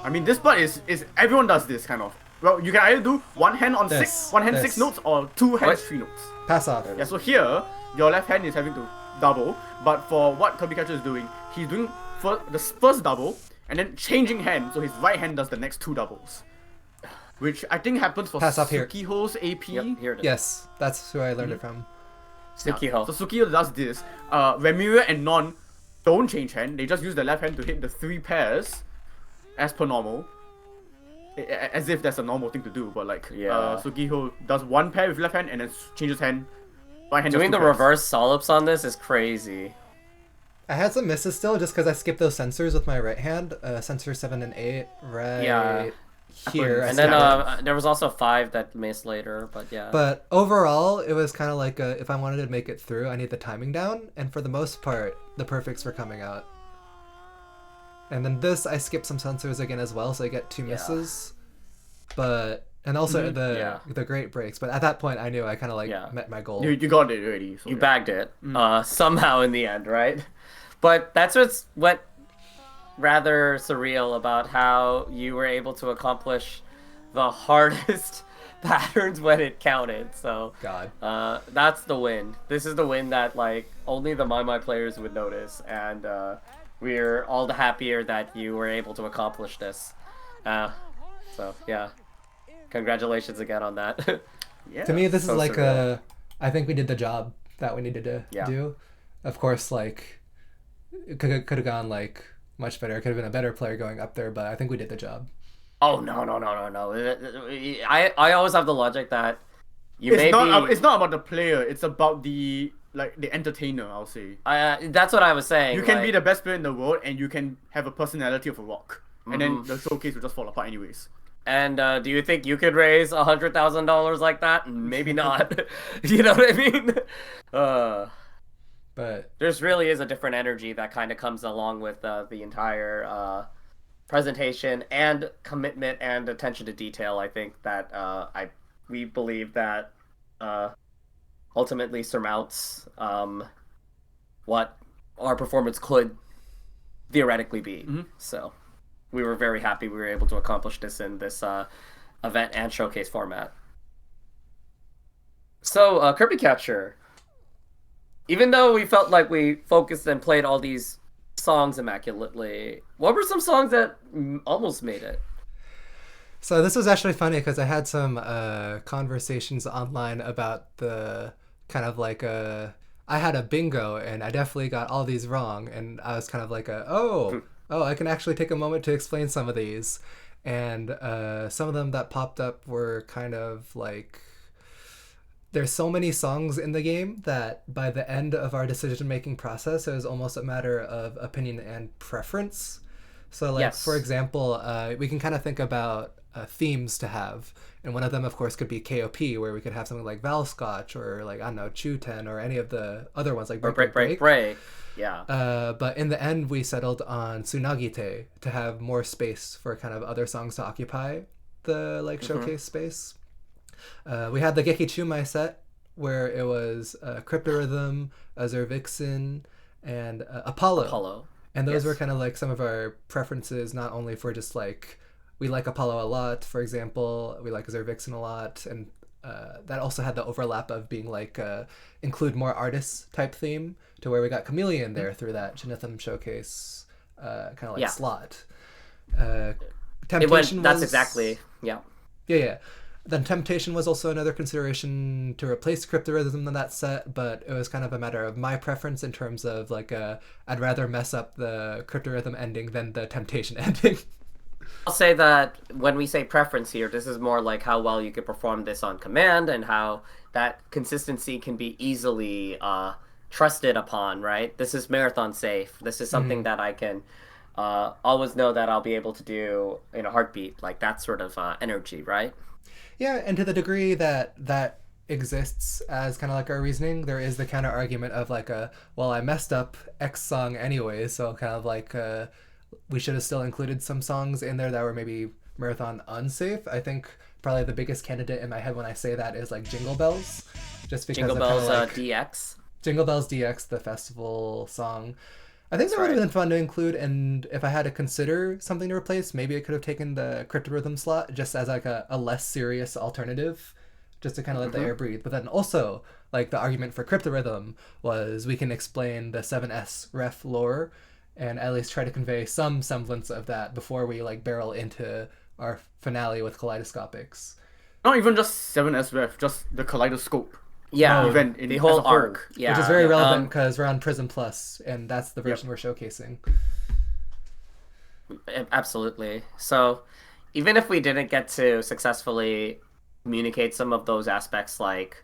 I mean, this part is everyone does this kind of. Well, you can either do one hand on This, 6, one hand 6 this. notes, or 2 hands What? 3 notes. Pass off. Yeah, so here, your left hand is having to double, but for what Kirbycatcher is doing, he's doing the first double, and then changing hand, so his right hand does the next 2 doubles. Which I think happens for Pass off here. Sukiho's AP. Yep, here it is. Yes, that's who I learned it from. Sukiho. So Sukiho does this. Remiria and Non don't change hand, they just use the left hand to hit the 3 pairs, as per normal. As if that's a normal thing to do, but like, Yeah. Sukiho does 1 pair with left hand and then changes hand. Right hand does Doing 2 the pairs. reverse solips on this is crazy. I had some misses still, just because I skipped those sensors with my right hand. Sensor 7 and 8, right Yeah. here. I And then skipped it. there was also 5 that missed later, but yeah. But overall, it was kind of like if I wanted to make it through, I need the timing down, and for the most part, the perfects were coming out. And then this, I skipped some sensors again as well, so I get 2 Yeah. misses. But and also Yeah. the great breaks. But at that point, I knew I kind of like Yeah. met my goal. You got it already. So You yeah. bagged it somehow in the end, right? But that's what rather surreal about how you were able to accomplish the hardest patterns when it counted. So God. that's the win. This is the win that like only the maimai players would notice, and we're all the happier that you were able to accomplish this. So yeah, congratulations again on that. Yeah. To me, this is so like surreal. I think we did the job that we needed to Yeah. do. Of course, like It could have gone like much better. It could have been a better player going up there, but I think we did the job. Oh no. I always have the logic that you It's may not. be. It's not about the player. It's about the entertainer. I'll say. That's what I was saying. You can like, be the best player in the world, and you can have a personality of a rock, and then Mhm. the showcase will just fall apart anyways. And do you think you could raise $100,000 like that? Maybe not. You know what I mean? But There's really is a different energy that kind of comes along with the entire presentation and commitment and attention to detail. I think that we believe that ultimately surmounts what our performance could theoretically be. Mhm. So we were very happy we were able to accomplish this in this event and showcase format. So Kirbycatcher, even though we felt like we focused and played all these songs immaculately, what were some songs that almost made it? so this was actually funny because I had some conversations online about the kind of like I had a bingo and I definitely got all these wrong, and I was kind of like oh I can actually take a moment to explain some of these, and some of them that popped up were kind of like, there's so many songs in the game that by the end of our decision making process it was almost a matter of opinion and preference. So like Yes. for example, we can kind of think about themes to have, and one of them of course could be KOP, where we could have something like Valscotch or like, I don't know, Chuten or any of the other ones like Or break. Yeah. But in the end we settled on Tsunagite to have more space for kind of other songs to occupy the like showcase space. We had the Gekichumai set where it was Cryptorhythm, Azure Vixen, and Apollo. And those Yes. were kind of like some of our preferences, not only for just like, we like Apollo a lot, for example, we like Azure Vixen a lot, and that also had the overlap of being like include more artists type theme, to where we got Chameleon there through that Janitham showcase kind of like Yeah. slot. It Temptation went. That's was- exactly. Yeah. yeah. Then Temptation was also another consideration to replace Cryptorhythm in that set, but it was kind of a matter of my preference in terms of like I'd rather mess up the Cryptorhythm ending than the Temptation ending. I'll say that when we say preference here, this is more like how well you could perform this on command and how that consistency can be easily trusted upon, right? This is marathon safe. This is something that I can always know that I'll be able to do in a heartbeat, like that sort of energy, right? Yeah, and to the degree that that exists as kind of like our reasoning, there is the counter argument of like well, I messed up X song anyway, so kind of like we should have still included some songs in there that were maybe marathon unsafe. I think probably the biggest candidate in my head when I say that is like Jingle Bells, just because Jingle of kinda Bells like, DX. Jingle Bells DX, the festival song. I think that would have right. been fun to include, and if I had to consider something to replace, maybe it could have taken the Cryptorhythm slot just as like a less serious alternative, just to kind of let the air breathe. But then also, like, the argument for Cryptorhythm was we can explain the 7S ref lore and at least try to convey some semblance of that before we like barrel into our finale with Kaleidoscopics. Not even just 7S ref, just the kaleidoscope. Yeah, Event the as whole a whole. arc. Yeah, Which is very relevant um, because we're on PRiSM Plus, and that's the version we're showcasing. Absolutely. So, even if we didn't get to successfully communicate some of those aspects, like,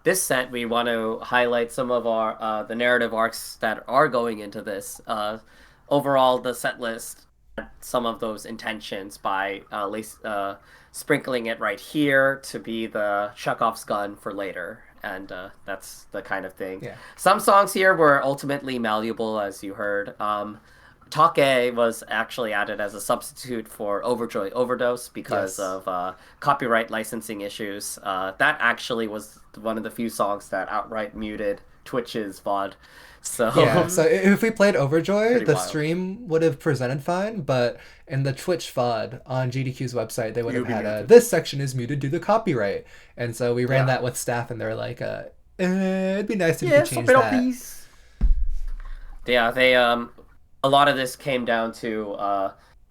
this set we want to highlight some of our the narrative arcs that are going into this. Overall, the set list had some of those intentions by at least sprinkling it right here to be the Chekhov's gun for later. And that's the kind of thing. Yeah. Some songs here were ultimately malleable, as you heard. Take was actually added as a substitute for Overjoy Overdose because Yes. of copyright licensing issues. That actually was one of the few songs that outright muted Twitch's VOD. So Yeah, so if we played Overjoy, Pretty the wild. stream would have presented fine, but in the Twitch VOD on GDQ's website, they would have You'd be had muted. this section is muted due to copyright. And so we ran Yeah. that with staff, and they're like, it'd be nice if you could change stop it that. out, please. yeah, they a lot of this came down to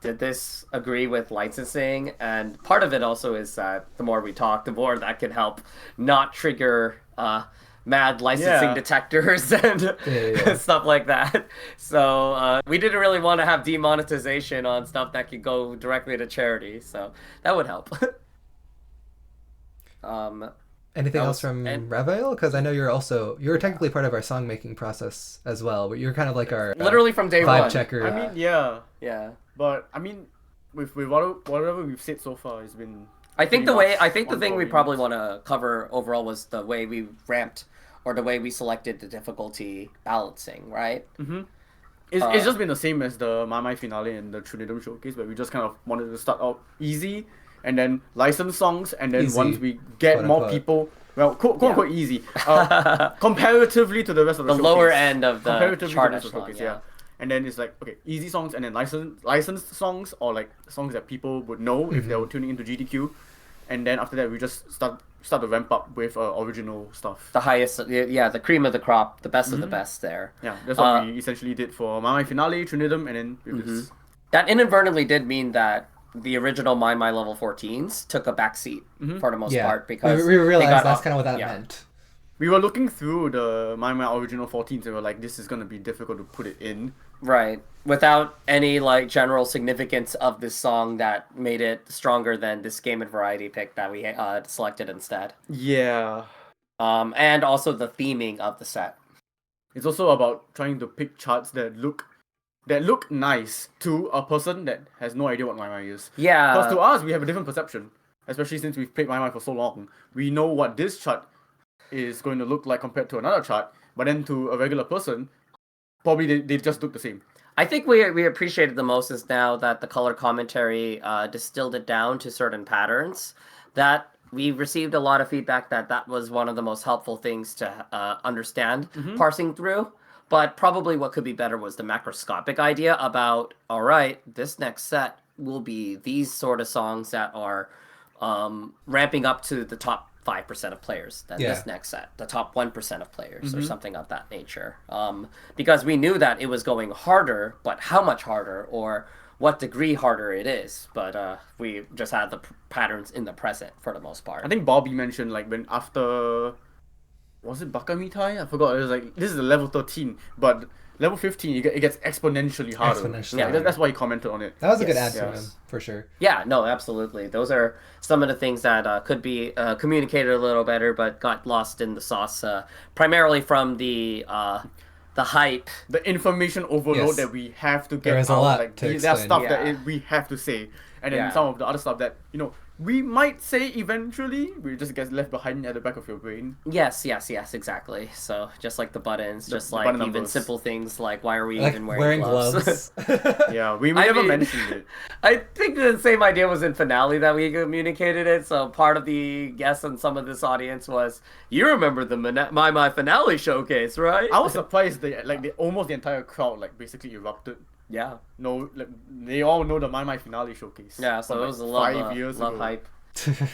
did this agree with licensing, and part of it also is that the more we talk, the more that can help not trigger mad licensing Yeah. detectors and stuff like that. So we didn't really want to have demonetization on stuff that could go directly to charity. So that would help. Anything That else was- from and- Raveille? Because I know you're technically part of our song making process as well. But you're kind of like our Literally from day vibe one. checker. I mean, yeah, Yeah. but I mean, with whatever we've said so far, it's been. I think pretty much the on thing we point. probably want to cover overall was the way we ramped or the way we selected the difficulty balancing, right? It's just been the same as the maimai finale and the Trinidad showcase, where we just kind of wanted to start out easy and then license songs, and then Easy, once we get quote more unquote. people, well, quote unquote easy, comparatively to the rest of the The showcase. lower end of the Comparatively chart to the rest of the echelon, showcase, yeah. And then it's like, okay, easy songs and then licensed songs, or like songs that people would know if they were tuning into GDQ. And then after that, we just start to ramp up with original stuff. The highest, yeah, the cream of the crop, the best of the best there. Yeah, that's what we essentially did for Maimai Finale, Trinidad, and then with this. That inadvertently did mean that the original My level 14s took a backseat for the most Yeah, part because we they realized got that's off- kind of what that yeah. meant. We were looking through the Maimai original 14s and we were like, this is going to be difficult to put it in. Right. Without any like general significance of this song that made it stronger than this game and variety pick that we selected instead. Yeah. And also the theming of the set. It's also about trying to pick charts that look nice to a person that has no idea what Maimai is. Yeah. Because to us, we have a different perception, especially since we've played Maimai for so long. We know what this chart is going to look like compared to another chart, but then to a regular person, probably they just look the same. I think we appreciated the most is now that the color commentary distilled it down to certain patterns. That we received a lot of feedback that was one of the most helpful things to understand parsing through. But probably what could be better was the macroscopic idea about, all right, this next set will be these sort of songs that are ramping up to the top 5% of players. Then Yeah. this next set, the top 1% of players, or something of that nature. Because we knew that it was going harder, but how much harder or what degree harder it is. But we just had the patterns in the present for the most part. I think Bobby mentioned like when after, was it Bakamitai? I forgot. It was like, this is a level 13, but level 15 it gets exponentially harder. Exponentially Yeah, harder. that's why he commented on it. That was a good Yes, ad from yes. him, for sure. Yeah, no, absolutely. Those are some of the things that could be communicated a little better, but got lost in the sauce, primarily from the hype. The information overload Yes. that we have to get There is a out. lot Like to there's explain. stuff Yeah. that we have to say, and then Yeah. some of the other stuff that we might say eventually, we just get left behind at the back of your brain. Yes, exactly. So just like the buttons, just the like button even numbers. simple things like why are we Like even wearing gloves. Yeah, we I never mean- mentioned it. I think the same idea was in finale that we communicated it. So part of the guess on some of this audience was, you remember the my finale showcase, right? I was surprised that almost the entire crowd basically erupted. Yeah, No, they all know the My Finale showcase. yeah. So from, it was a love, 5 years love ago. hype.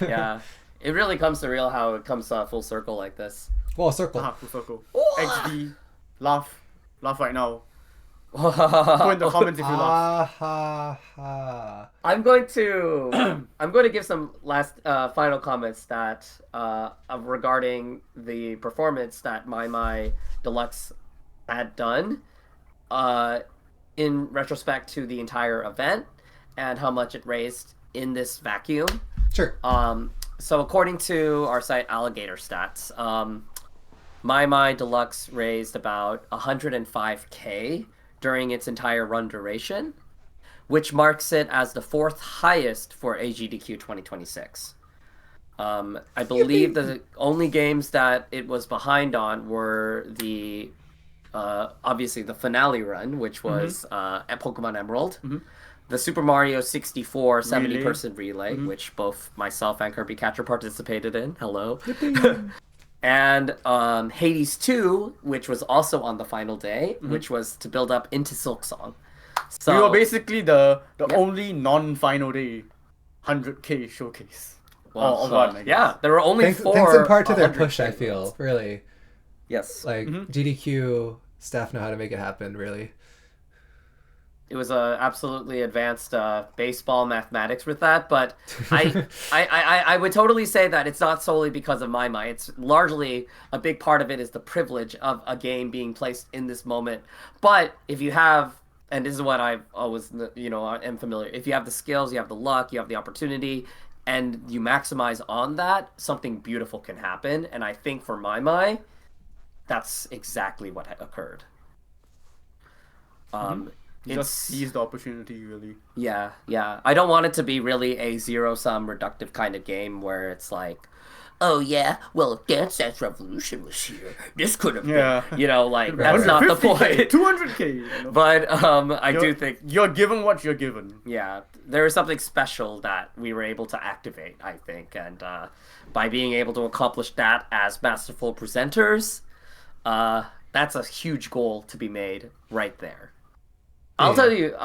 Yeah, it really comes to real how it comes full circle like this. Well, circle. Full circle. XD, laugh right now. Put in the comments if you laugh. Ha ha. I'm going to give some last final comments that regarding the performance that My Deluxe had done in retrospect to the entire event and how much it raised in this vacuum. Sure. So according to our site Alligator Stats, My Deluxe raised about 105K during its entire run duration, which marks it as the fourth highest for AGDQ 2026. I believe the only games that it was behind on were the obviously the finale run, which was at Pokemon Emerald, the Super Mario 64 70-person relay, which both myself and Kirbycatcher participated in. Hello. And Hades 2, which was also on the final day, which was to build up into Silksong. So We were basically the only non-final day 100K showcase. Or run, I guess. yeah, there were only Thanks, four. thanks in part to their 100K push, I runs. feel. Really. Yes. Like, GDQ staff know how to make it happen, really. It was a absolutely advanced baseball mathematics with that, but I would totally say that it's not solely because of maimai. It's largely a big part of it is the privilege of a game being placed in this moment. But if you have, and this is what I've always, am familiar. If you have the skills, you have the luck, you have the opportunity, and you maximize on that, something beautiful can happen. And I think for maimai, that's exactly what occurred. You just seize the opportunity, really. Yeah. I don't want it to be really a zero-sum reductive kind of game where it's like, oh yeah, well if Dance Dance Revolution was here, this could have been, that's not the point. 200K. But I do think you're given what you're given. Yeah, there is something special that we were able to activate, I think, and by being able to accomplish that as masterful presenters, that's a huge goal to be made right there. I'll tell you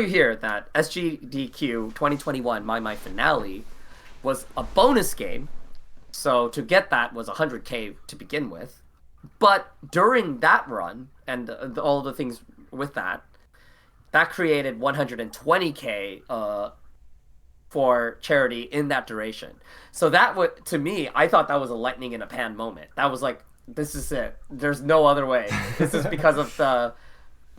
here that SGDQ 2021 My Finale was a bonus game, so to get that was 100K to begin with. But during that run and all the things with that created 120K for charity in that duration. So that would, to me, I thought that was a lightning in a pan moment. That was like, this is it. There's no other way. This is because of the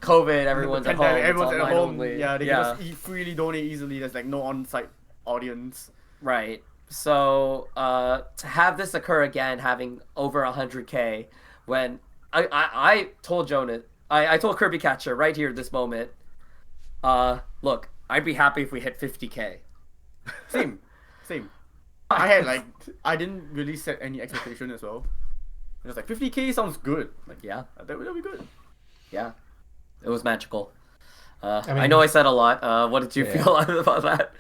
COVID, everyone's at home. Everyone's at home. Only. Yeah, they can just freely donate easily. There's like no on-site audience. Right. So to have this occur again, having over 100K, when I told Jonas, I told Kirbycatcher right here this moment, look, I'd be happy if we hit 50K. Same. I didn't really set any expectation as well. It was like 50K sounds good. Like yeah, that'll be good. Yeah. It was magical. I know I said a lot. What did you feel about that?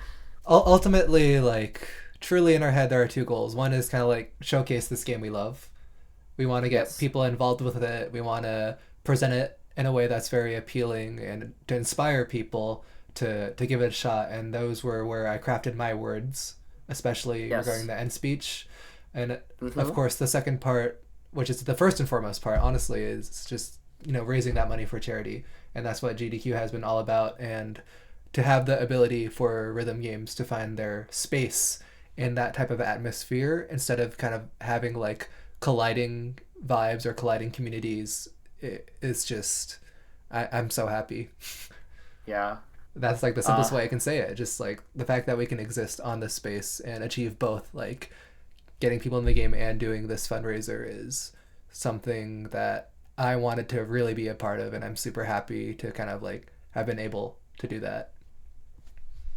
Ultimately, like, truly in our head, there are two goals. One is kind of like showcase this game we love. We want to get people involved with it. We want to present it in a way that's very appealing and to inspire people to give it a shot. And those were where I crafted my words, especially regarding the end speech. And of course, the second part, which is the first and foremost part, honestly, is just raising that money for charity, and that's what GDQ has been all about. And to have the ability for rhythm games to find their space in that type of atmosphere instead of kind of having like colliding vibes or colliding communities, it's just I'm so happy. Yeah, that's like the simplest way I can say it. Just like the fact that we can exist on this space and achieve both, like getting people in the game and doing this fundraiser, is something that I wanted to really be a part of, and I'm super happy to kind of like have been able to do that.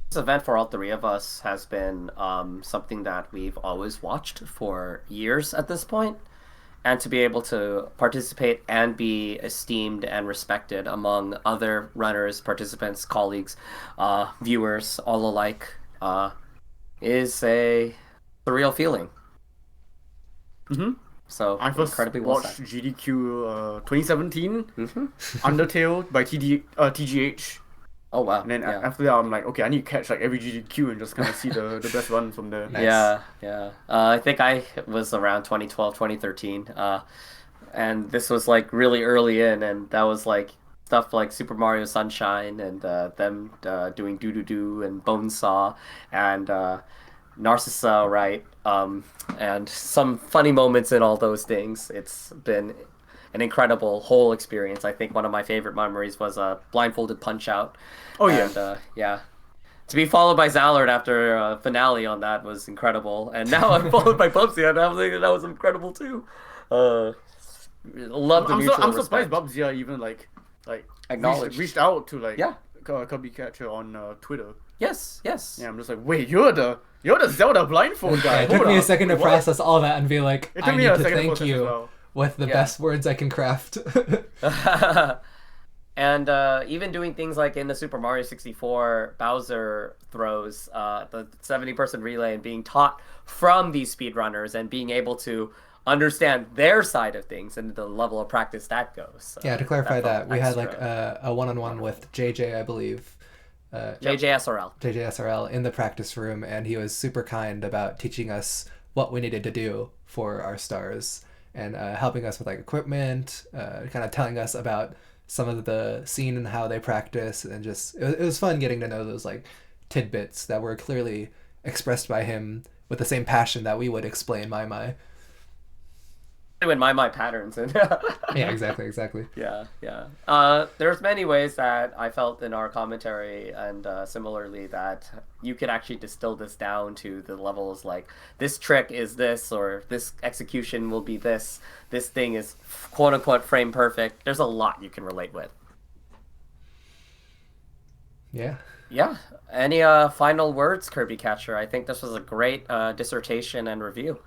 This event for all three of us has been something that we've always watched for years at this point, and to be able to participate and be esteemed and respected among other runners, participants, colleagues, viewers, all alike, is a surreal feeling. Mm-hmm. So I first incredibly watched GDQ 2017, Undertale by TGH. Oh wow! And then after that, I'm like, okay, I need to catch like every GDQ and just kind of see the best run from there. Nice. Yeah. I think I was around 2012, 2013, and this was like really early in, and that was like stuff like Super Mario Sunshine and them doing Doo Doo Doo and Bonesaw and Narcissa, right? And some funny moments in all those things. It's been an incredible whole experience. I think one of my favorite memories was a blindfolded punch out. Oh yeah. And, to be followed by Zallard after a finale on that was incredible. And now I'm followed by Bubsy, and I was thinking that was incredible too. Love the mutual I'm respect. surprised Bubsy even like Acknowledged. reached out to like Kirbycatcher on Twitter. Yes. Yeah, I'm just like, wait, you're the Zelda blindfold guy. It took me a second to process all that and be like, I need to thank you with the best words I can craft. And even doing things like in the Super Mario 64 Bowser throws, the 70-person relay, and being taught from these speedrunners and being able to understand their side of things and the level of practice that goes. To clarify that, we had like a one-on-one with JJ, I believe. JJSRL in the practice room, and he was super kind about teaching us what we needed to do for our stars and helping us with like equipment, kind of telling us about some of the scene and how they practice, and just it was fun getting to know those like tidbits that were clearly expressed by him with the same passion that we would explain maimai. When maimai patterns and Yeah, exactly. yeah. There's many ways that I felt in our commentary, and similarly that you could actually distill this down to the levels like this trick is this, or this execution will be this thing is quote unquote frame perfect. There's a lot you can relate with. Yeah. Any final words, Kirbycatcher? I think this was a great dissertation and review.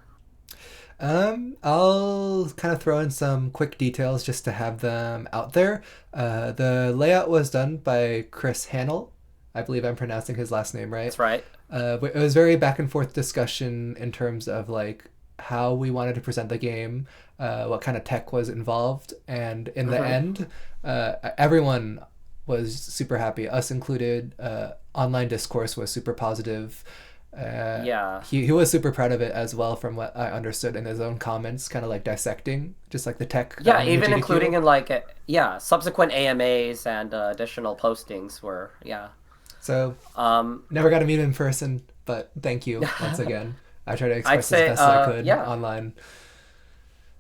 I'll kind of throw in some quick details just to have them out there. The layout was done by Chris Hannell. I believe I'm pronouncing his last name right. That's right. It was very back and forth discussion in terms of like how we wanted to present the game, what kind of tech was involved, and in the end, everyone was super happy, us included. Online discourse was super positive. He was super proud of it as well, from what I understood in his own comments, kind of like dissecting just like the tech. Yeah, even including in like subsequent AMAs and additional postings were So never got to meet him in person, but thank you once again. I tried to express as best I could online.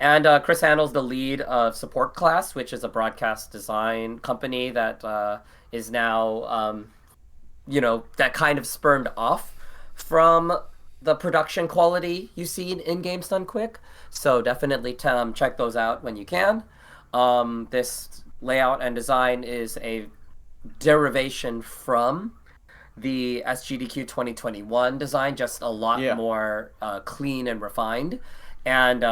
And Chris Hannell's the lead of Support Class, which is a broadcast design company that is now that kind of spurned off from the production quality you see in games done quick. So definitely check those out when you can. This layout and design is a derivation from the SGDQ 2021 design, just a lot more clean and refined. And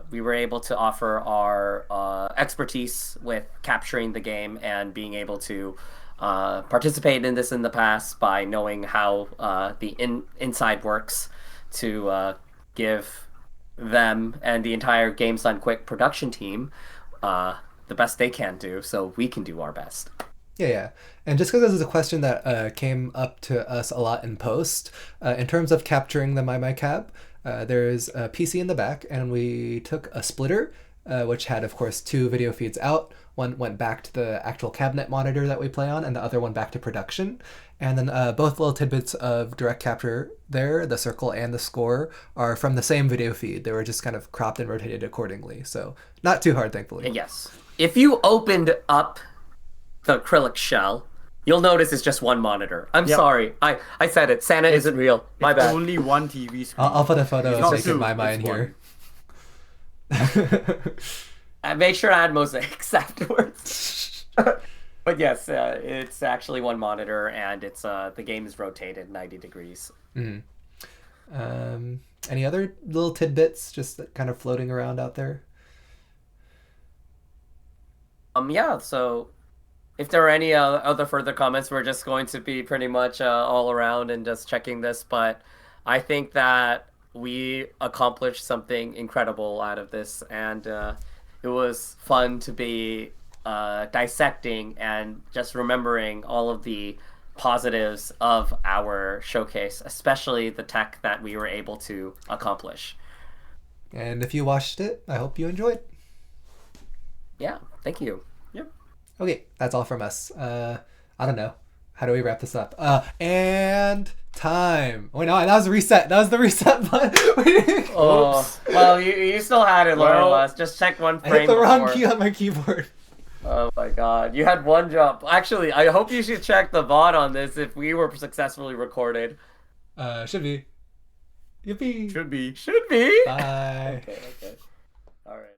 we were able to offer our expertise with capturing the game and being able to participate in this in the past by knowing how the inside works to give them and the entire Games Done Quick production team the best they can do, so we can do our best. Yeah. And just because this is a question that came up to us a lot in post, in terms of capturing the maimai cab, there's a PC in the back, and we took a splitter, which had, of course, 2 video feeds out. One went back to the actual cabinet monitor that we play on, and the other one back to production. And then both little tidbits of direct capture there, the circle and the score, are from the same video feed. They were just kind of cropped and rotated accordingly. So not too hard, thankfully. Yes. If you opened up the acrylic shell, you'll notice it's just one monitor. I'm sorry. I said it. Santa isn't real. My bad. Only one TV screen. I'll put a photo of Jake and maimai in here. Make sure to add mosaics afterwards. But yes, it's actually one monitor, and it's the game is rotated 90 degrees. Mm-hmm. Any other little tidbits just kind of floating around out there? So if there are any other further comments, we're just going to be pretty much all around and just checking this. But I think that we accomplished something incredible out of this, and it was fun to be dissecting and just remembering all of the positives of our showcase, especially the tech that we were able to accomplish. And if you watched it, I hope you enjoyed. Yeah, thank you. Yep. Okay, that's all from us. I don't know. How do we wrap this up? And time. Oh, no, that was a reset. That was the reset button. Well, you still had it, more or less. Just check one frame. I hit the wrong key on my keyboard. Oh my god, you had one jump. Actually, I hope you should check the VOD on this if we were successfully recorded. Should be. Yippee. Should be. Should be. Bye. Okay. All right.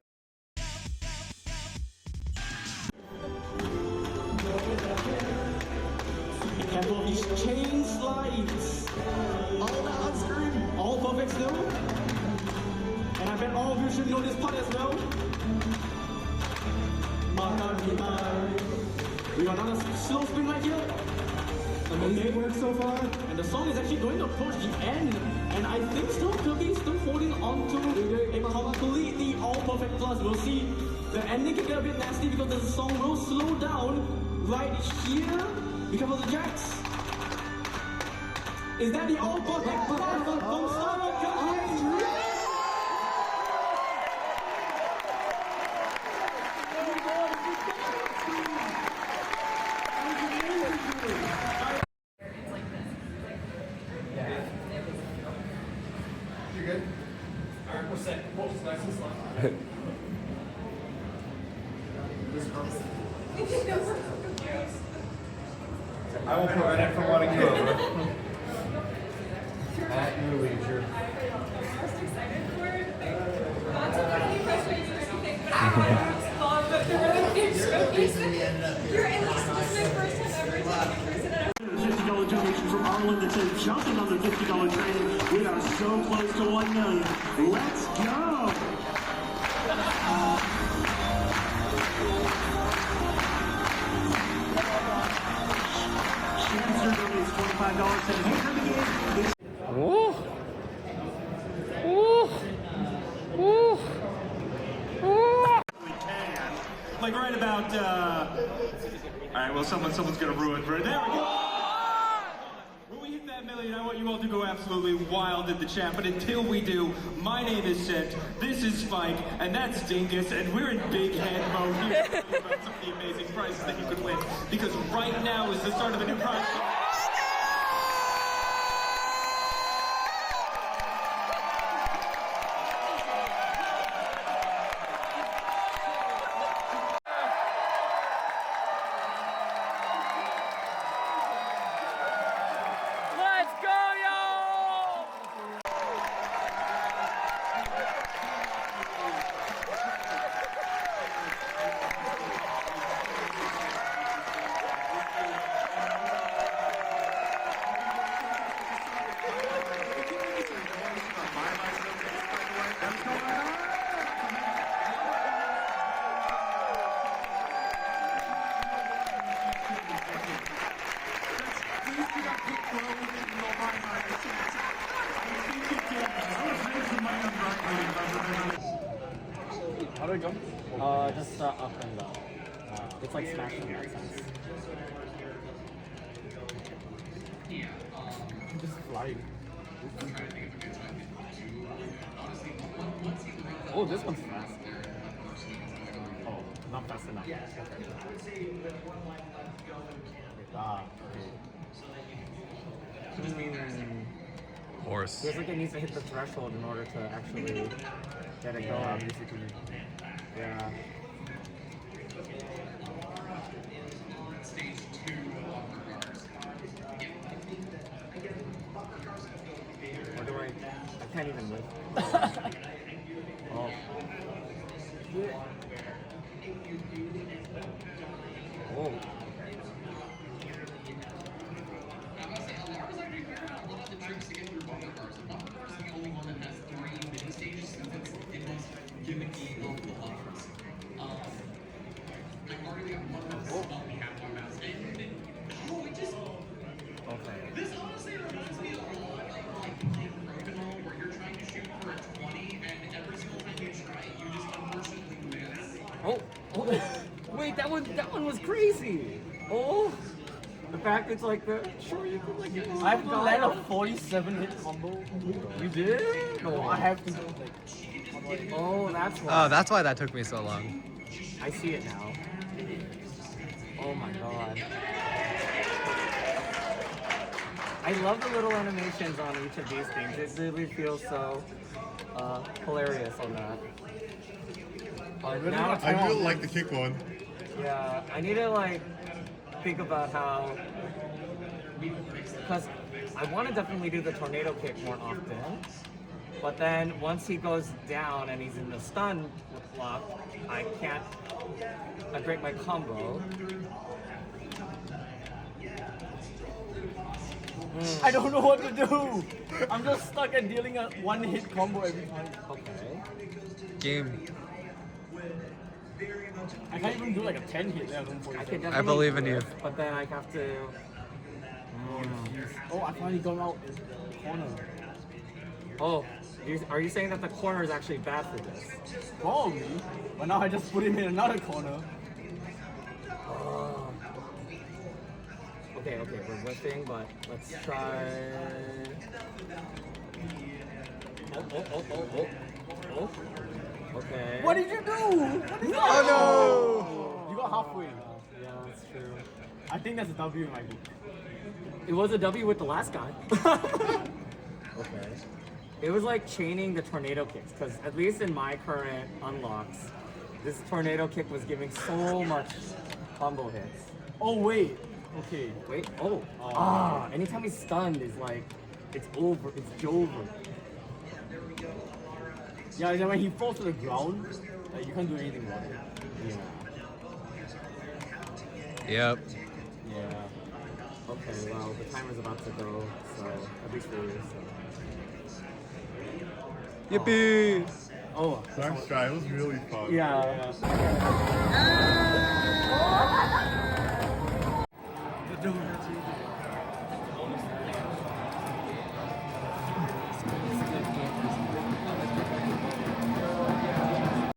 Careful of these chain slides. All that on screen. All perfect still. And I bet all of you should know this part as well. We got another slow spin right here. Amazing work so far. And the song is actually going to approach the end. And I think still Kirby's still holding on to a completely all perfect plus. We'll see. The ending can get a bit nasty because the song will slow down right here because of the jacks. Is that the all perfect plus from Kirby? I will prevent it from wanting you over. At your leisure. $50 donation from Arlen that says jumping on the $50 train. We are so close to 1 million. Let's go! Spencer donates $25 saying, hey, come again. We can. Like right about, alright, well someone's gonna ruin for it. There we go! When we hit that million, I want you all to go absolutely wild in the chat, but until we do, my name is Sent, this is Spike, and that's Dingus, and we're in big head mode here to tell you about some of the amazing prizes that you could win, because right now is the start of a new prize. Let's go, yo! How do I jump? Just up and down. It's like Smash in that sense. Just flying. Oh, this one's fast. Oh, not fast enough. Okay. Okay. Horse. Feels like it needs to hit the threshold in order to actually get it going. Yeah. Or do I can't even live. Oh. Oh. Okay. This honestly reminds me a lot of like playing Roganol, where you're trying to shoot for a 20, and every single time you try it, you just unfortunately miss. Oh, wait, that one was crazy. Oh, the fact it's like the sure you could like. I have to land a 47 hit combo. You did? No, I have to do like. Oh, that's why. Oh, that's why that took me so long. I see it now. Oh my god. I love the little animations on each of these things. It really feels so hilarious on that. Now it's I really like the kick one. Yeah, I need to like think about how, because I want to definitely do the tornado kick more often, but then once he goes down and he's in the stun block, I break my combo. I don't know what to do. I'm just stuck at dealing a one hit combo every time. Okay. Game. I can't even do like a 10 hit there. I can I definitely believe do in you. it, but then I have to. Oh, I finally got out the corner. Oh, are you saying that the corner is actually bad for this? Probably. But now I just put him in another corner. Okay, we're whipping, but let's try. Oh. Okay. What did you do? What is that? Oh no! You got halfway. Yeah, that's true. I think that's a W in my book. It was a W with the last guy. Okay. It was like chaining the tornado kicks, because at least in my current unlocks, this tornado kick was giving so much combo hits. Oh wait. Okay. Wait, anytime he's stunned is like, it's over, it's over. Yeah, when he falls to the ground, like, you can't do anything about it. Yep. Yeah. Okay, well, the timer's about to go, so at least for you. Yippee! Oh. Thanks, try. It was really fun. Yeah.